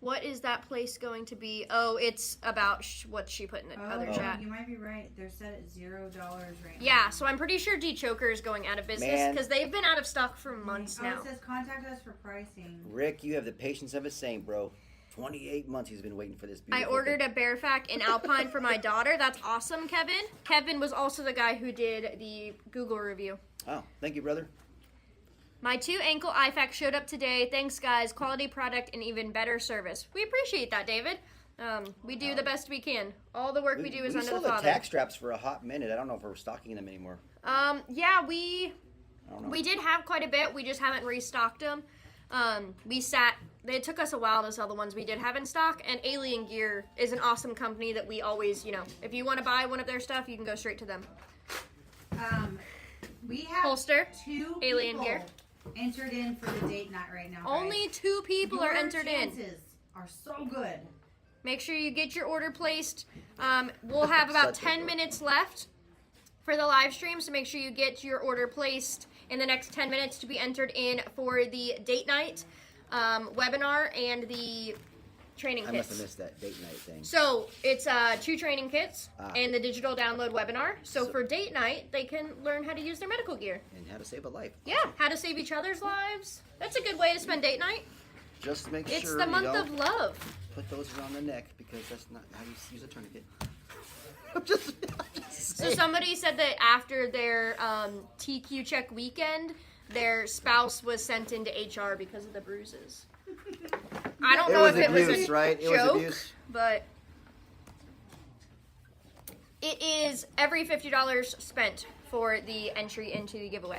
What is that place going to be? Oh, it's about what she put in the other chat. You might be right. They're set at $0 right now. Yeah, so I'm pretty sure D-Choker is going out of business Man. because they've been out of stock for months now. It says contact us for pricing. Rick, you have the patience of a saint, bro. 28 months he's been waiting for this. I beautiful ordered thing. a Bear Fac in Alpine for my daughter. That's awesome, Kevin. Kevin was also the guy who did the Google review. Oh, thank you, brother. My 2 ankle IFAC showed up today. Thanks, guys. Quality product and even better service. We appreciate that, David. We do the best we can. All the work we do is we under sold the the Father. tack straps for a hot minute. I don't know if we're stocking them anymore. Yeah, we I don't know. we did have quite a bit. We just haven't restocked them. It took us a while to sell the ones we did have in stock, and Alien Gear is an awesome company that we always, if you want to buy one of their stuff, you can go straight to them. We have Holster, 2 Alien people Gear. entered in for the date night right now. Only guys. 2 people are Your entered in. chances are so good. Make sure you get your order placed. We'll have about Such a 10 good. minutes left for the live stream, so make sure you get your order placed in the next 10 minutes to be entered in for the date night webinar and the training I must have kits. missed that date night thing. So it's 2 training kits and the digital download webinar. So So- for date night, they can learn how to use their medical gear. And how to save a life. Yeah, how to save each other's lives. That's a good way to spend date night. Just make It's sure the you month don't of love. put those around the neck because that's not how you use a tourniquet. I'm just So saying. somebody said that after their TQ check weekend, their spouse was sent into HR because of the bruises. I don't It know was if it was abuse, a right? It was joke, abuse. but it is every $50 spent for the entry into the giveaway.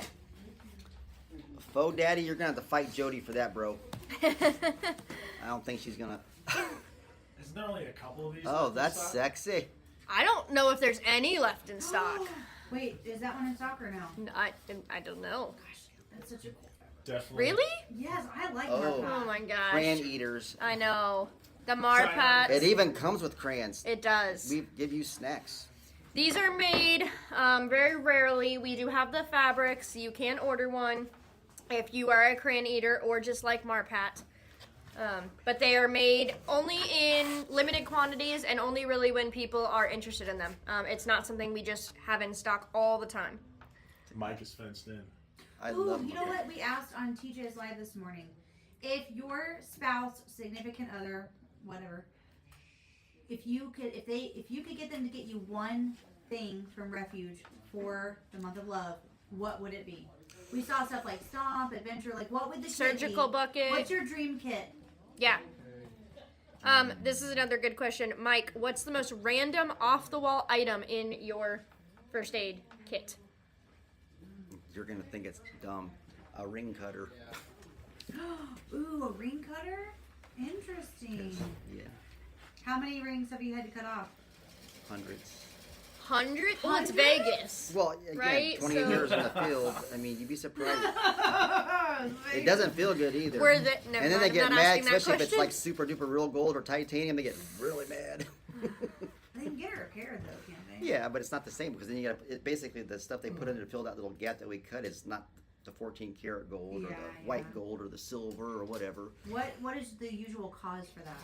Faux daddy, you're gonna have to fight Jody for that, bro. I don't think she's gonna. Isn't there only a couple of these? Oh, left in that's stock? sexy. I don't know if there's any left in stock. Wait, is that one in stock or no? I don't know. That's such a cool. Definitely. Really? Yes, I like Oh. Marpa. Oh my gosh. Crayon eaters. I know. The Marpat. It even comes with crayons. It does. We give you snacks. These are made very rarely. We do have the fabrics. You can order one if you are a crayon eater or just like Marpat. But they are made only in limited quantities and only really when people are interested in them. It's not something we just have in stock all the time. Mike is fenced in. I Ooh, love you know what? We asked on TJ's Live this morning. If your spouse, significant other, whatever, if you could get them to get you one thing from Refuge for the month of love, what would it be? We saw stuff like Stomp, Adventure, like what would the kit Surgical be? bucket. What's your dream kit? Yeah. This is another good question. Mike, what's the most random off-the-wall item in your first aid kit? you're gonna think it's dumb. A ring cutter. Ooh, a ring cutter? Interesting. Yeah, How many rings have you had to cut off? hundreds. 100? Well, it's Hundred? Vegas. Well, again, Right, 28 so- years in the field. I mean, you'd be surprised. It doesn't feel good either. Where the, never And then they mind, get I'm not mad, asking that especially if it's question. like super duper real gold or titanium. They get really mad. They can get her repaired though, can't they? Yeah, but it's not the same because then you got to basically the stuff they put in to fill that little gap that we cut is not the 14 karat gold or Yeah, the white yeah. gold or the silver or whatever. What is the usual cause for that?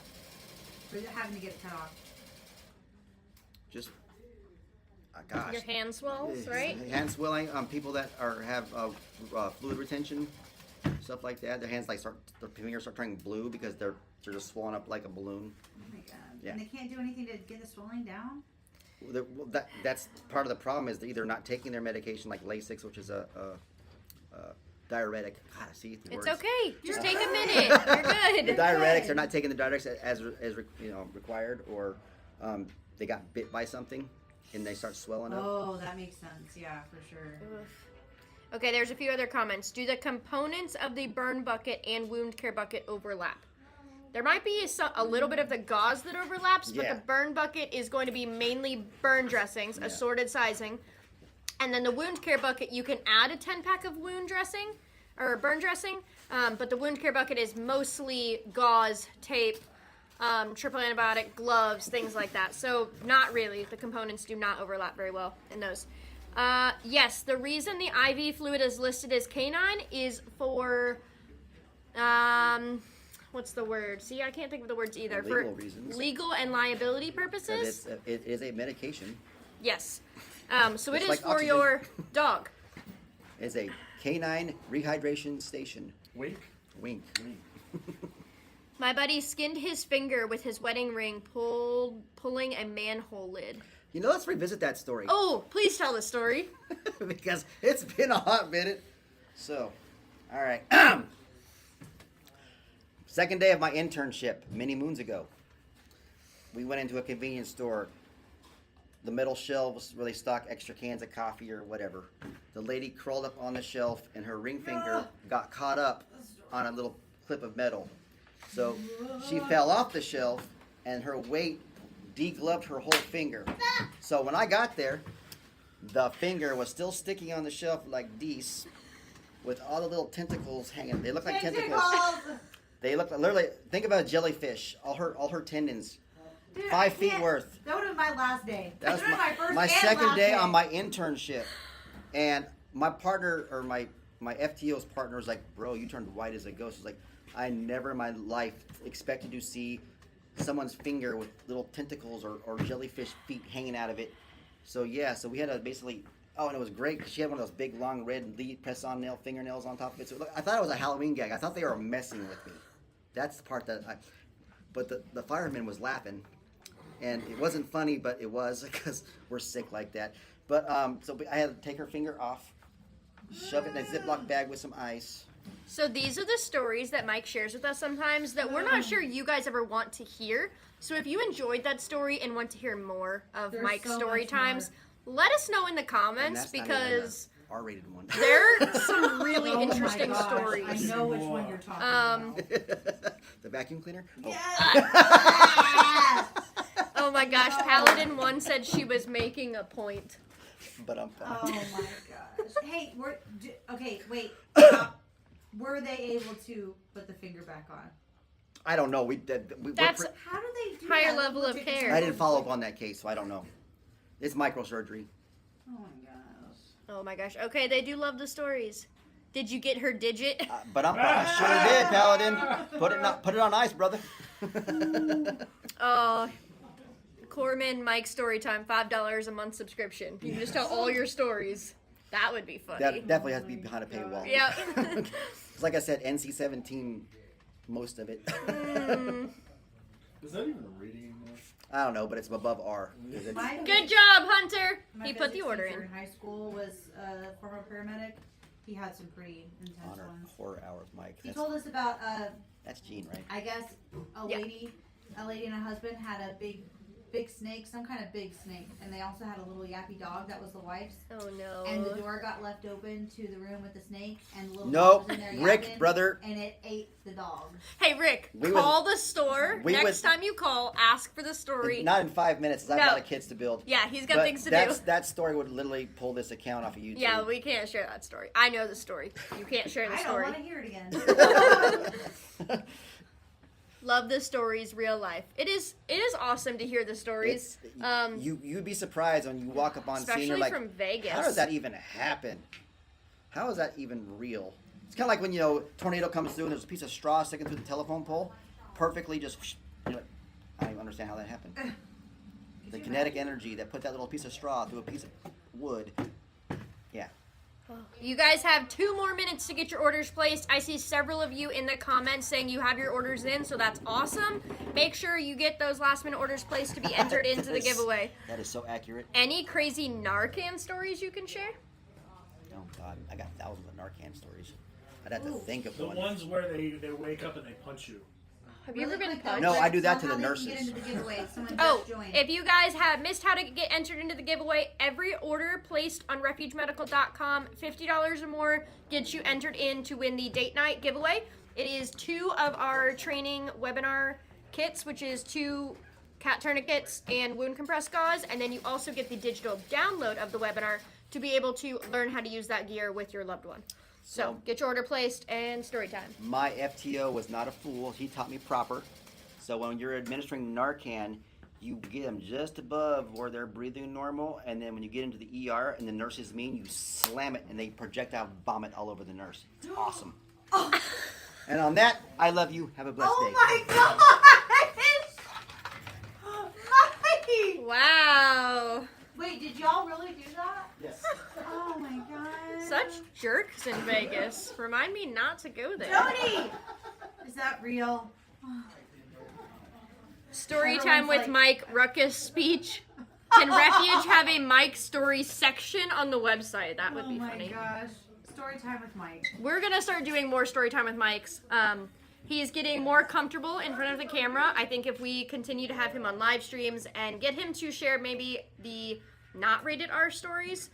For having to get it cut off? Just gosh. Your hand swells, right? Hand swelling. People that have fluid retention, stuff like that. Their hands their fingers start turning blue because they're just swollen up like a balloon. Oh my god. Yeah. And they can't do anything to get the swelling down? That's part of the problem is they're either not taking their medication like Lasix, which is a diuretic. God, see the It's words. okay. Just You're take a good. minute. You're The good. diuretics, they're not taking the diuretics as required, or they got bit by something and they start swelling up. Oh, that makes sense. Yeah, for sure. Okay, there's a few other comments. Do the components of the burn bucket and wound care bucket overlap? There might be a little bit of the gauze that overlaps, but Yeah. the burn bucket is going to be mainly burn dressings, Yeah. assorted sizing. And then the wound care bucket, you can add a 10-pack of wound dressing or burn dressing, but the wound care bucket is mostly gauze, tape, triple antibiotic, gloves, things like that. So not really. The components do not overlap very well in those. Yes, the reason the IV fluid is listed as canine is for, what's the word? See, I can't think of the words either. Legal For reasons. legal and liability Because purposes. it is a medication. Yes. So it It's is like for oxygen. your dog. It's a canine rehydration station. Wink. Wink. My buddy skinned his finger with his wedding ring, pulling a manhole lid. You know, let's revisit that story. Oh, please tell the story. Because it's been a hot minute. So, all right. Second day of my internship, many moons ago. We went into a convenience store. The middle shelves where they stock extra cans of coffee or whatever. The lady crawled up on the shelf and her ring finger got caught up on a little clip of metal. So she fell off the shelf and her weight degloved her whole finger. So when I got there, the finger was still sticking on the shelf like this, with all the little tentacles hanging. They look like tentacles. They look like, literally. Think about a jellyfish. All her tendons. Dude, 5 I feet can't- worth. That would have been my last day. That was would have been my first my and second last day on my internship, and my partner or my FTO's partner was like, "Bro, you turned white as a ghost." He's like, "I never in my life expected to see someone's finger with little tentacles or jellyfish feet hanging out of it." So yeah, so we had to basically. Oh, and it was great 'cause she had one of those big, long, red lead press-on nail fingernails on top of it. So I thought it was a Halloween gag. I thought they were messing with me. That's the part that I. But the fireman was laughing. And it wasn't funny, but it was because we're sick like that. But so I had to take her finger off, shove it in a Ziploc bag with some ice. So these are the stories that Mike shares with us sometimes that we're not sure you guys ever want to hear. So if you enjoyed that story and want to hear more of There's Mike's so story much times, let us know in the And comments that's not even because the R-rated one. there are some really Oh my interesting gosh, stories. I know which one you're talking about. The vacuum cleaner? Oh. Yes! Oh my gosh, Paladin 1 said she was making a point. But I'm Oh fine. my gosh. Hey, okay, wait. Stop. Were they able to put the finger back on? I don't know. That's How do they do Higher that? level of Take it care. I didn't follow up on that case, so I don't know. It's microsurgery. Oh my gosh. Oh my gosh. Okay, they do love the stories. Did you get her digit? But I sure did, Paladin. Put it on ice, brother. Oh, Corman, Mike Storytime, $5 a month subscription. You can just tell all your stories. That would be funny. That definitely has to be behind a paywall. Yeah. It's like I said, NC-17, most of it. Is that even a reading anymore? I don't know, but it's above R. My Good job, Hunter. my He put the physics order teacher in. high school was a former paramedic. He had some pretty intense Honor ones. horror hours, Mike. He told us about That's Gene, right? I guess a Yeah. lady and her husband had a big big snake, some kind of big snake, and they also had a little yappy dog that was the wife's. Oh no. And the door got left open to the room with the snake, and the little dog Nope, was in there Rick, yapping, brother. and it ate the dog. Hey Rick, call the store. Next time you call, ask for the story. Not in 5 minutes. 'Cause I've No. got kids to build. Yeah, he's got But things to that story would literally pull this account off of YouTube. Yeah, we can't share that story. I know the story. You can't share the I don't story. want to hear it again. Love the stories, real life. It is awesome to hear the stories. You'd be surprised when you walk up on scene. Especially You're like, from Vegas. how does that even happen? How is that even real? It's kind of like when tornado comes through and there's a piece of straw sticking through the telephone pole, perfectly just. You're like, I don't even understand how that happened. The kinetic energy that put that little piece of straw through a piece of wood. Yeah. You guys have 2 more minutes to get your orders placed. I see several of you in the comments saying you have your orders in, so that's awesome. Make sure you get those last minute orders placed to be entered into the giveaway. That is so accurate. Any crazy Narcan stories you can share? Oh God, I got thousands of Narcan stories. I'd have to think of The one. ones where they wake up and they punch you. Have you ever been quick, though, punched? No, Rick, I do that to somehow the they can nurses. Get into the giveaway. Someone Oh, just joined. if you guys have missed how to get entered into the giveaway, every order placed on refugemedical.com, $50 or more, gets you entered in to win the date night giveaway. It is 2 of our training webinar kits, which is 2 cat tourniquets and wound compress gauze, and then you also get the digital download of the webinar to be able to learn how to use that gear with your loved one. So get your order placed and story time. My FTO was not a fool. He taught me proper. So when you're administering Narcan, you get them just above where they're breathing normal, and then when you get into the ER and the nurse is mean, you slam it and they projectile vomit all over the nurse. It's awesome. And on that, I love you. Have a blessed day. Oh my gosh! Mike! Wow. Wait, did y'all really do that? Yes. Oh my god. Such jerks in Vegas. Remind me not to go there. Jody! Is that real? Story Everyone's time with like- Mike ruckus speech. Can Refuge have a Mike story section on the website? That would be funny. Oh my gosh. Story time with Mike. We're gonna start doing more story time with Mike's. He's getting more comfortable in front of the camera. I think if we continue to have him on live streams and get him to share maybe the not rated R stories,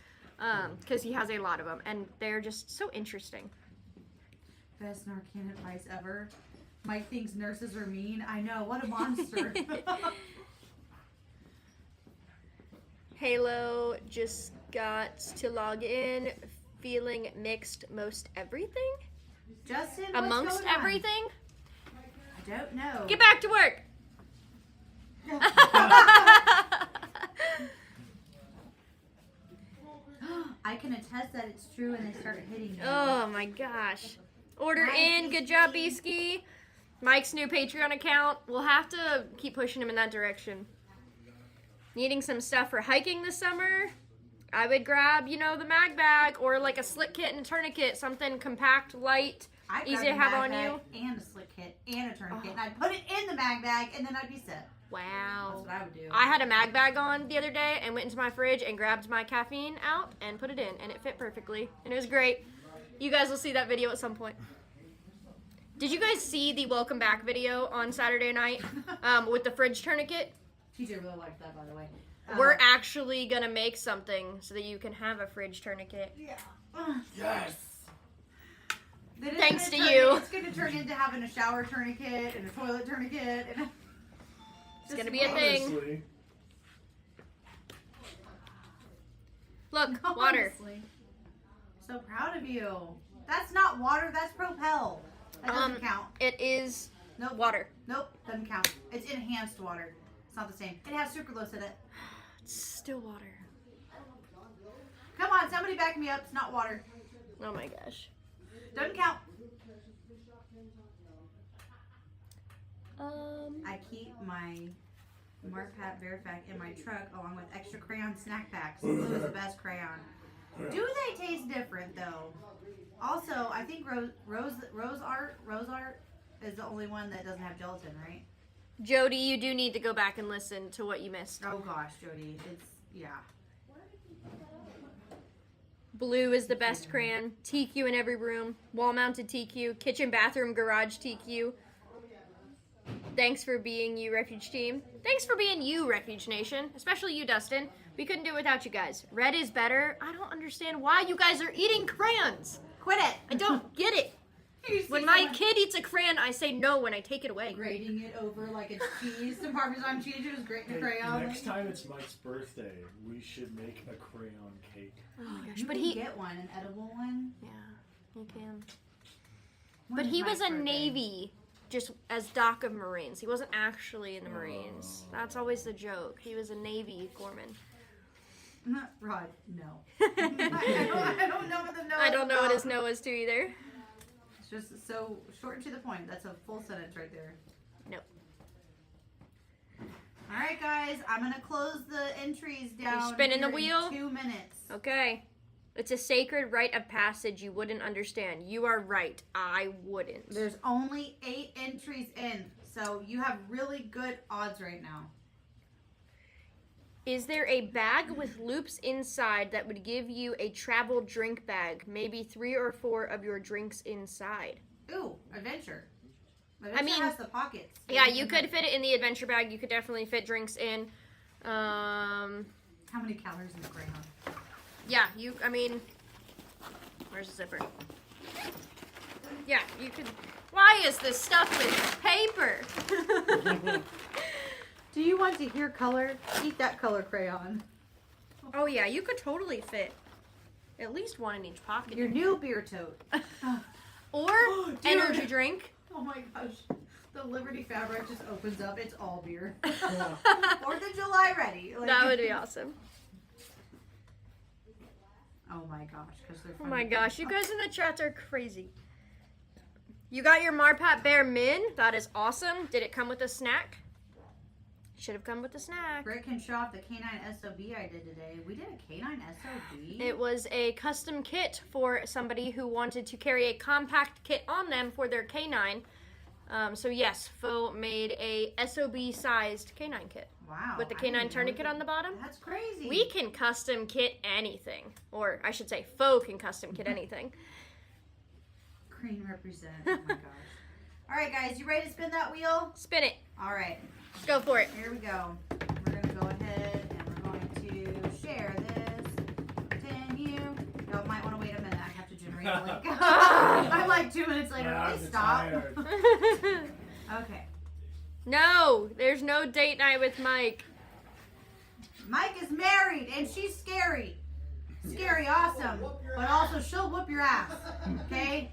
because he has a lot of them and they're just so interesting. Best Narcan advice ever. Mike thinks nurses are mean. I know. What a monster. Halo just got to log in, feeling mixed most everything? Justin, what's Amongst going on? everything? I don't know. Get back to work! I can attest that it's true and they started hitting me. Oh my gosh. Order in. Good job, B-Ski. Mike's new Patreon account. We'll have to keep pushing him in that direction. Needing some stuff for hiking this summer? I would grab, the mag bag or like a slit kit and a tourniquet. Something compact, light, I'd easy grab to a have mag on bag you. and a slit kit and a tourniquet, and I'd put it in the mag bag, and then I'd be set. Wow. That's what I would do. I had a mag bag on the other day and went into my fridge and grabbed my caffeine out and put it in, and it fit perfectly, and it was great. You guys will see that video at some point. Did you guys see the welcome back video on Saturday night with the fridge tourniquet? TJ really liked that, by the way. We're actually gonna make something so that you can have a fridge tourniquet. Yeah. Yes. Then it's Thanks gonna to turn- you. It's going to turn into having a shower tourniquet and a toilet tourniquet. And It's gonna be a thing. Honestly, Look, water. Honestly. So proud of you. That's not water, that's Propel. That doesn't count. It is Nope. water. Nope, doesn't count. It's enhanced water. It's not the same. It has sucralose in it. It's still water. Come on, somebody back me up. It's not water. Oh my gosh. Doesn't count. Um, I keep my Marpat Verifac in my truck along with extra crayon snack packs. Blue is the best crayon. Do they taste different though? Also, I think Rose Art is the only one that doesn't have gelatin, right? Jody, you do need to go back and listen to what you missed. Oh gosh, Jody, it's yeah. Blue is the best crayon. TQ in every room. Wall-mounted TQ. Kitchen, bathroom, garage TQ. Thanks for being you, Refuge Team. Thanks for being you, Refuge Nation. Especially you, Dustin. We couldn't do it without you guys. Red is better. I don't understand why you guys are eating crayons. Quit it. I don't get it. You see When my someone kid eats a crayon, I say no when I take it away. grating it over like it's cheese, some Parmesan cheese, you just grate the Hey, crayon. next time it's Mike's birthday, we should make a crayon cake. Oh my gosh, You but can he... get one, an edible one. Yeah, you can. When But is he Mike's was a birthday? Navy, just as Doc of Marines. He wasn't actually in the Marines. That's always the joke. He was a Navy foreman. Rod, no. I don't know what the no I is don't know what his about. no is to either. It's just so short and to the point. That's a full sentence right there. Nope. All right, guys, I'm gonna close the entries down. spinning the here in wheel? 2 minutes. Okay. It's a sacred rite of passage you wouldn't understand. You are right. I wouldn't. There's only 8 entries in, so you have really good odds right now. Is there a bag with loops inside that would give you a travel drink bag? Maybe 3 or 4 of your drinks inside. Ooh, adventure. Adventure mean, has the pockets. Yeah, you could fit it in the adventure bag. You could definitely fit drinks in. How many calories in the crayon? Yeah, I mean, where's the zipper? Yeah, you could. Why is this stuffed with paper? Do you want to hear color? Eat that color crayon. Oh yeah, you could totally fit at least one in each pocket. Your new beer tote. Or Dude. energy drink. Oh my gosh. The Liberty fabric just opens up. It's all beer. 4th of July ready. Like, That would be awesome. Oh my gosh. Because they're Oh funny. my gosh, you guys in the chats are crazy. You got your Marpat Bear Min. That is awesome. Did it come with a snack? Should have come with a snack. Britt can show off the canine SOB I did today. We did a canine SOB. It was a custom kit for somebody who wanted to carry a compact kit on them for their canine. So yes, Faux made a SOB-sized canine kit. Wow. With the I canine didn't know tourniquet that- on the bottom. That's crazy. We can custom kit anything. Or I should say, Faux can custom kit anything. Green represent. Oh my gosh. All right, guys, you ready to spin that wheel? Spin it. All right. Go for it. Here we go. We're going to go ahead and we're going to share this. Continue. Y'all might want to wait a minute. I have to generate a link. I'm like 2 minutes later. Yeah, Please I'm stop. tired. Okay. No, there's no date night with Mike. Mike is married and she's scary. Scary, awesome. But also, she'll whoop your ass. Okay?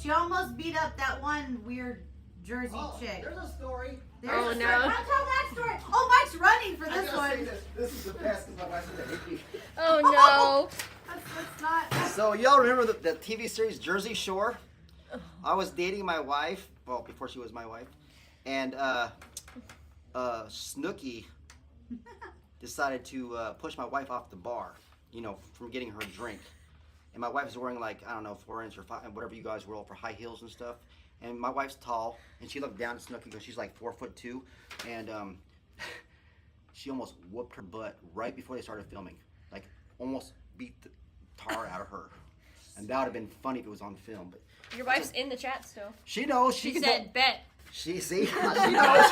She almost beat up that one weird Jersey chick. There's a story. There's Oh, a story. no. I'll tell that story. Oh, Mike's running for I this gotta say one. this is the best because my wife said that. Oh That's not. So y'all remember the TV series Jersey Shore? I was dating my wife, well, before she was my wife, and Snooki decided to push my wife off the bar, you know, from getting her a drink. And my wife was wearing like, I don't know, 4 inch or 5, whatever you guys wear for high heels and stuff. And my wife's tall, and she looked down at Snooki because she's like 4'2", and she almost whooped her butt right before they started filming. Like, almost beat the tar out of her. And that would have been funny if it was on film, but Your wife's in the chat still. she knows. She can said, bet. She see. She knows.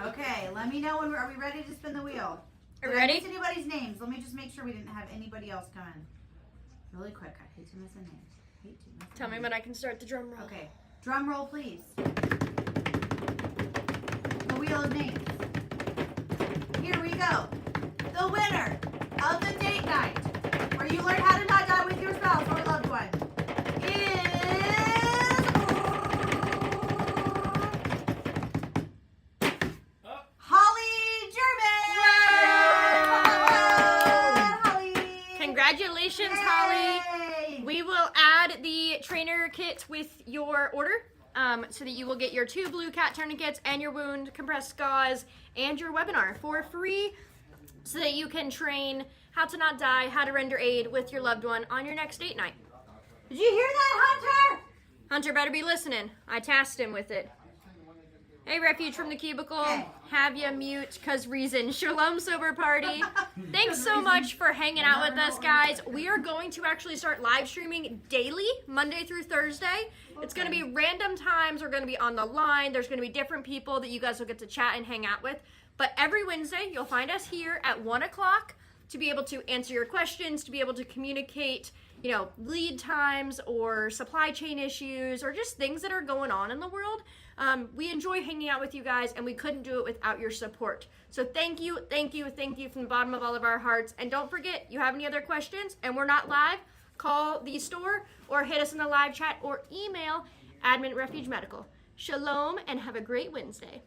Okay, let me know when are we ready to spin the wheel? Are we Did I ready? miss anybody's names? Let me just make sure we didn't have anybody else come in. Really quick. I hate to miss a name. Hate to miss a Tell me name. when I can start the drum roll. Okay. Drum roll, please. The wheel of names. Here we go. The winner of the date night, where you learn how to not die with your spouse or loved one, is Holly German. Holly. Congratulations, Holly. Yay. We will add the trainer kit with your order so that you will get your 2 blue cat tourniquets and your wound compressed gauze and your webinar for free so that you can train how to not die, how to render aid with your loved one on your next date night. Did you hear that, Hunter? Hunter better be listening. I tasked him with it. Hey, Refuge from the Cubicle. Okay. Have you mute because reason. Shalom Sober Party. Thanks so much for hanging out with us, guys. We are going to actually start live streaming daily, Monday through Thursday. It's going to be random times. We're going to be on the line. There's going to be different people that you guys will get to chat and hang out with. But every Wednesday, you'll find us here at 1 o'clock to be able to answer your questions, to be able to communicate, you know, lead times or supply chain issues or just things that are going on in the world. We enjoy hanging out with you guys, and we couldn't do it without your support. So thank you, thank you, thank you from the bottom of all of our hearts. And don't forget, you have any other questions and we're not live, call the store or hit us in the live chat or email admin at Refuge Medical. Shalom and have a great Wednesday.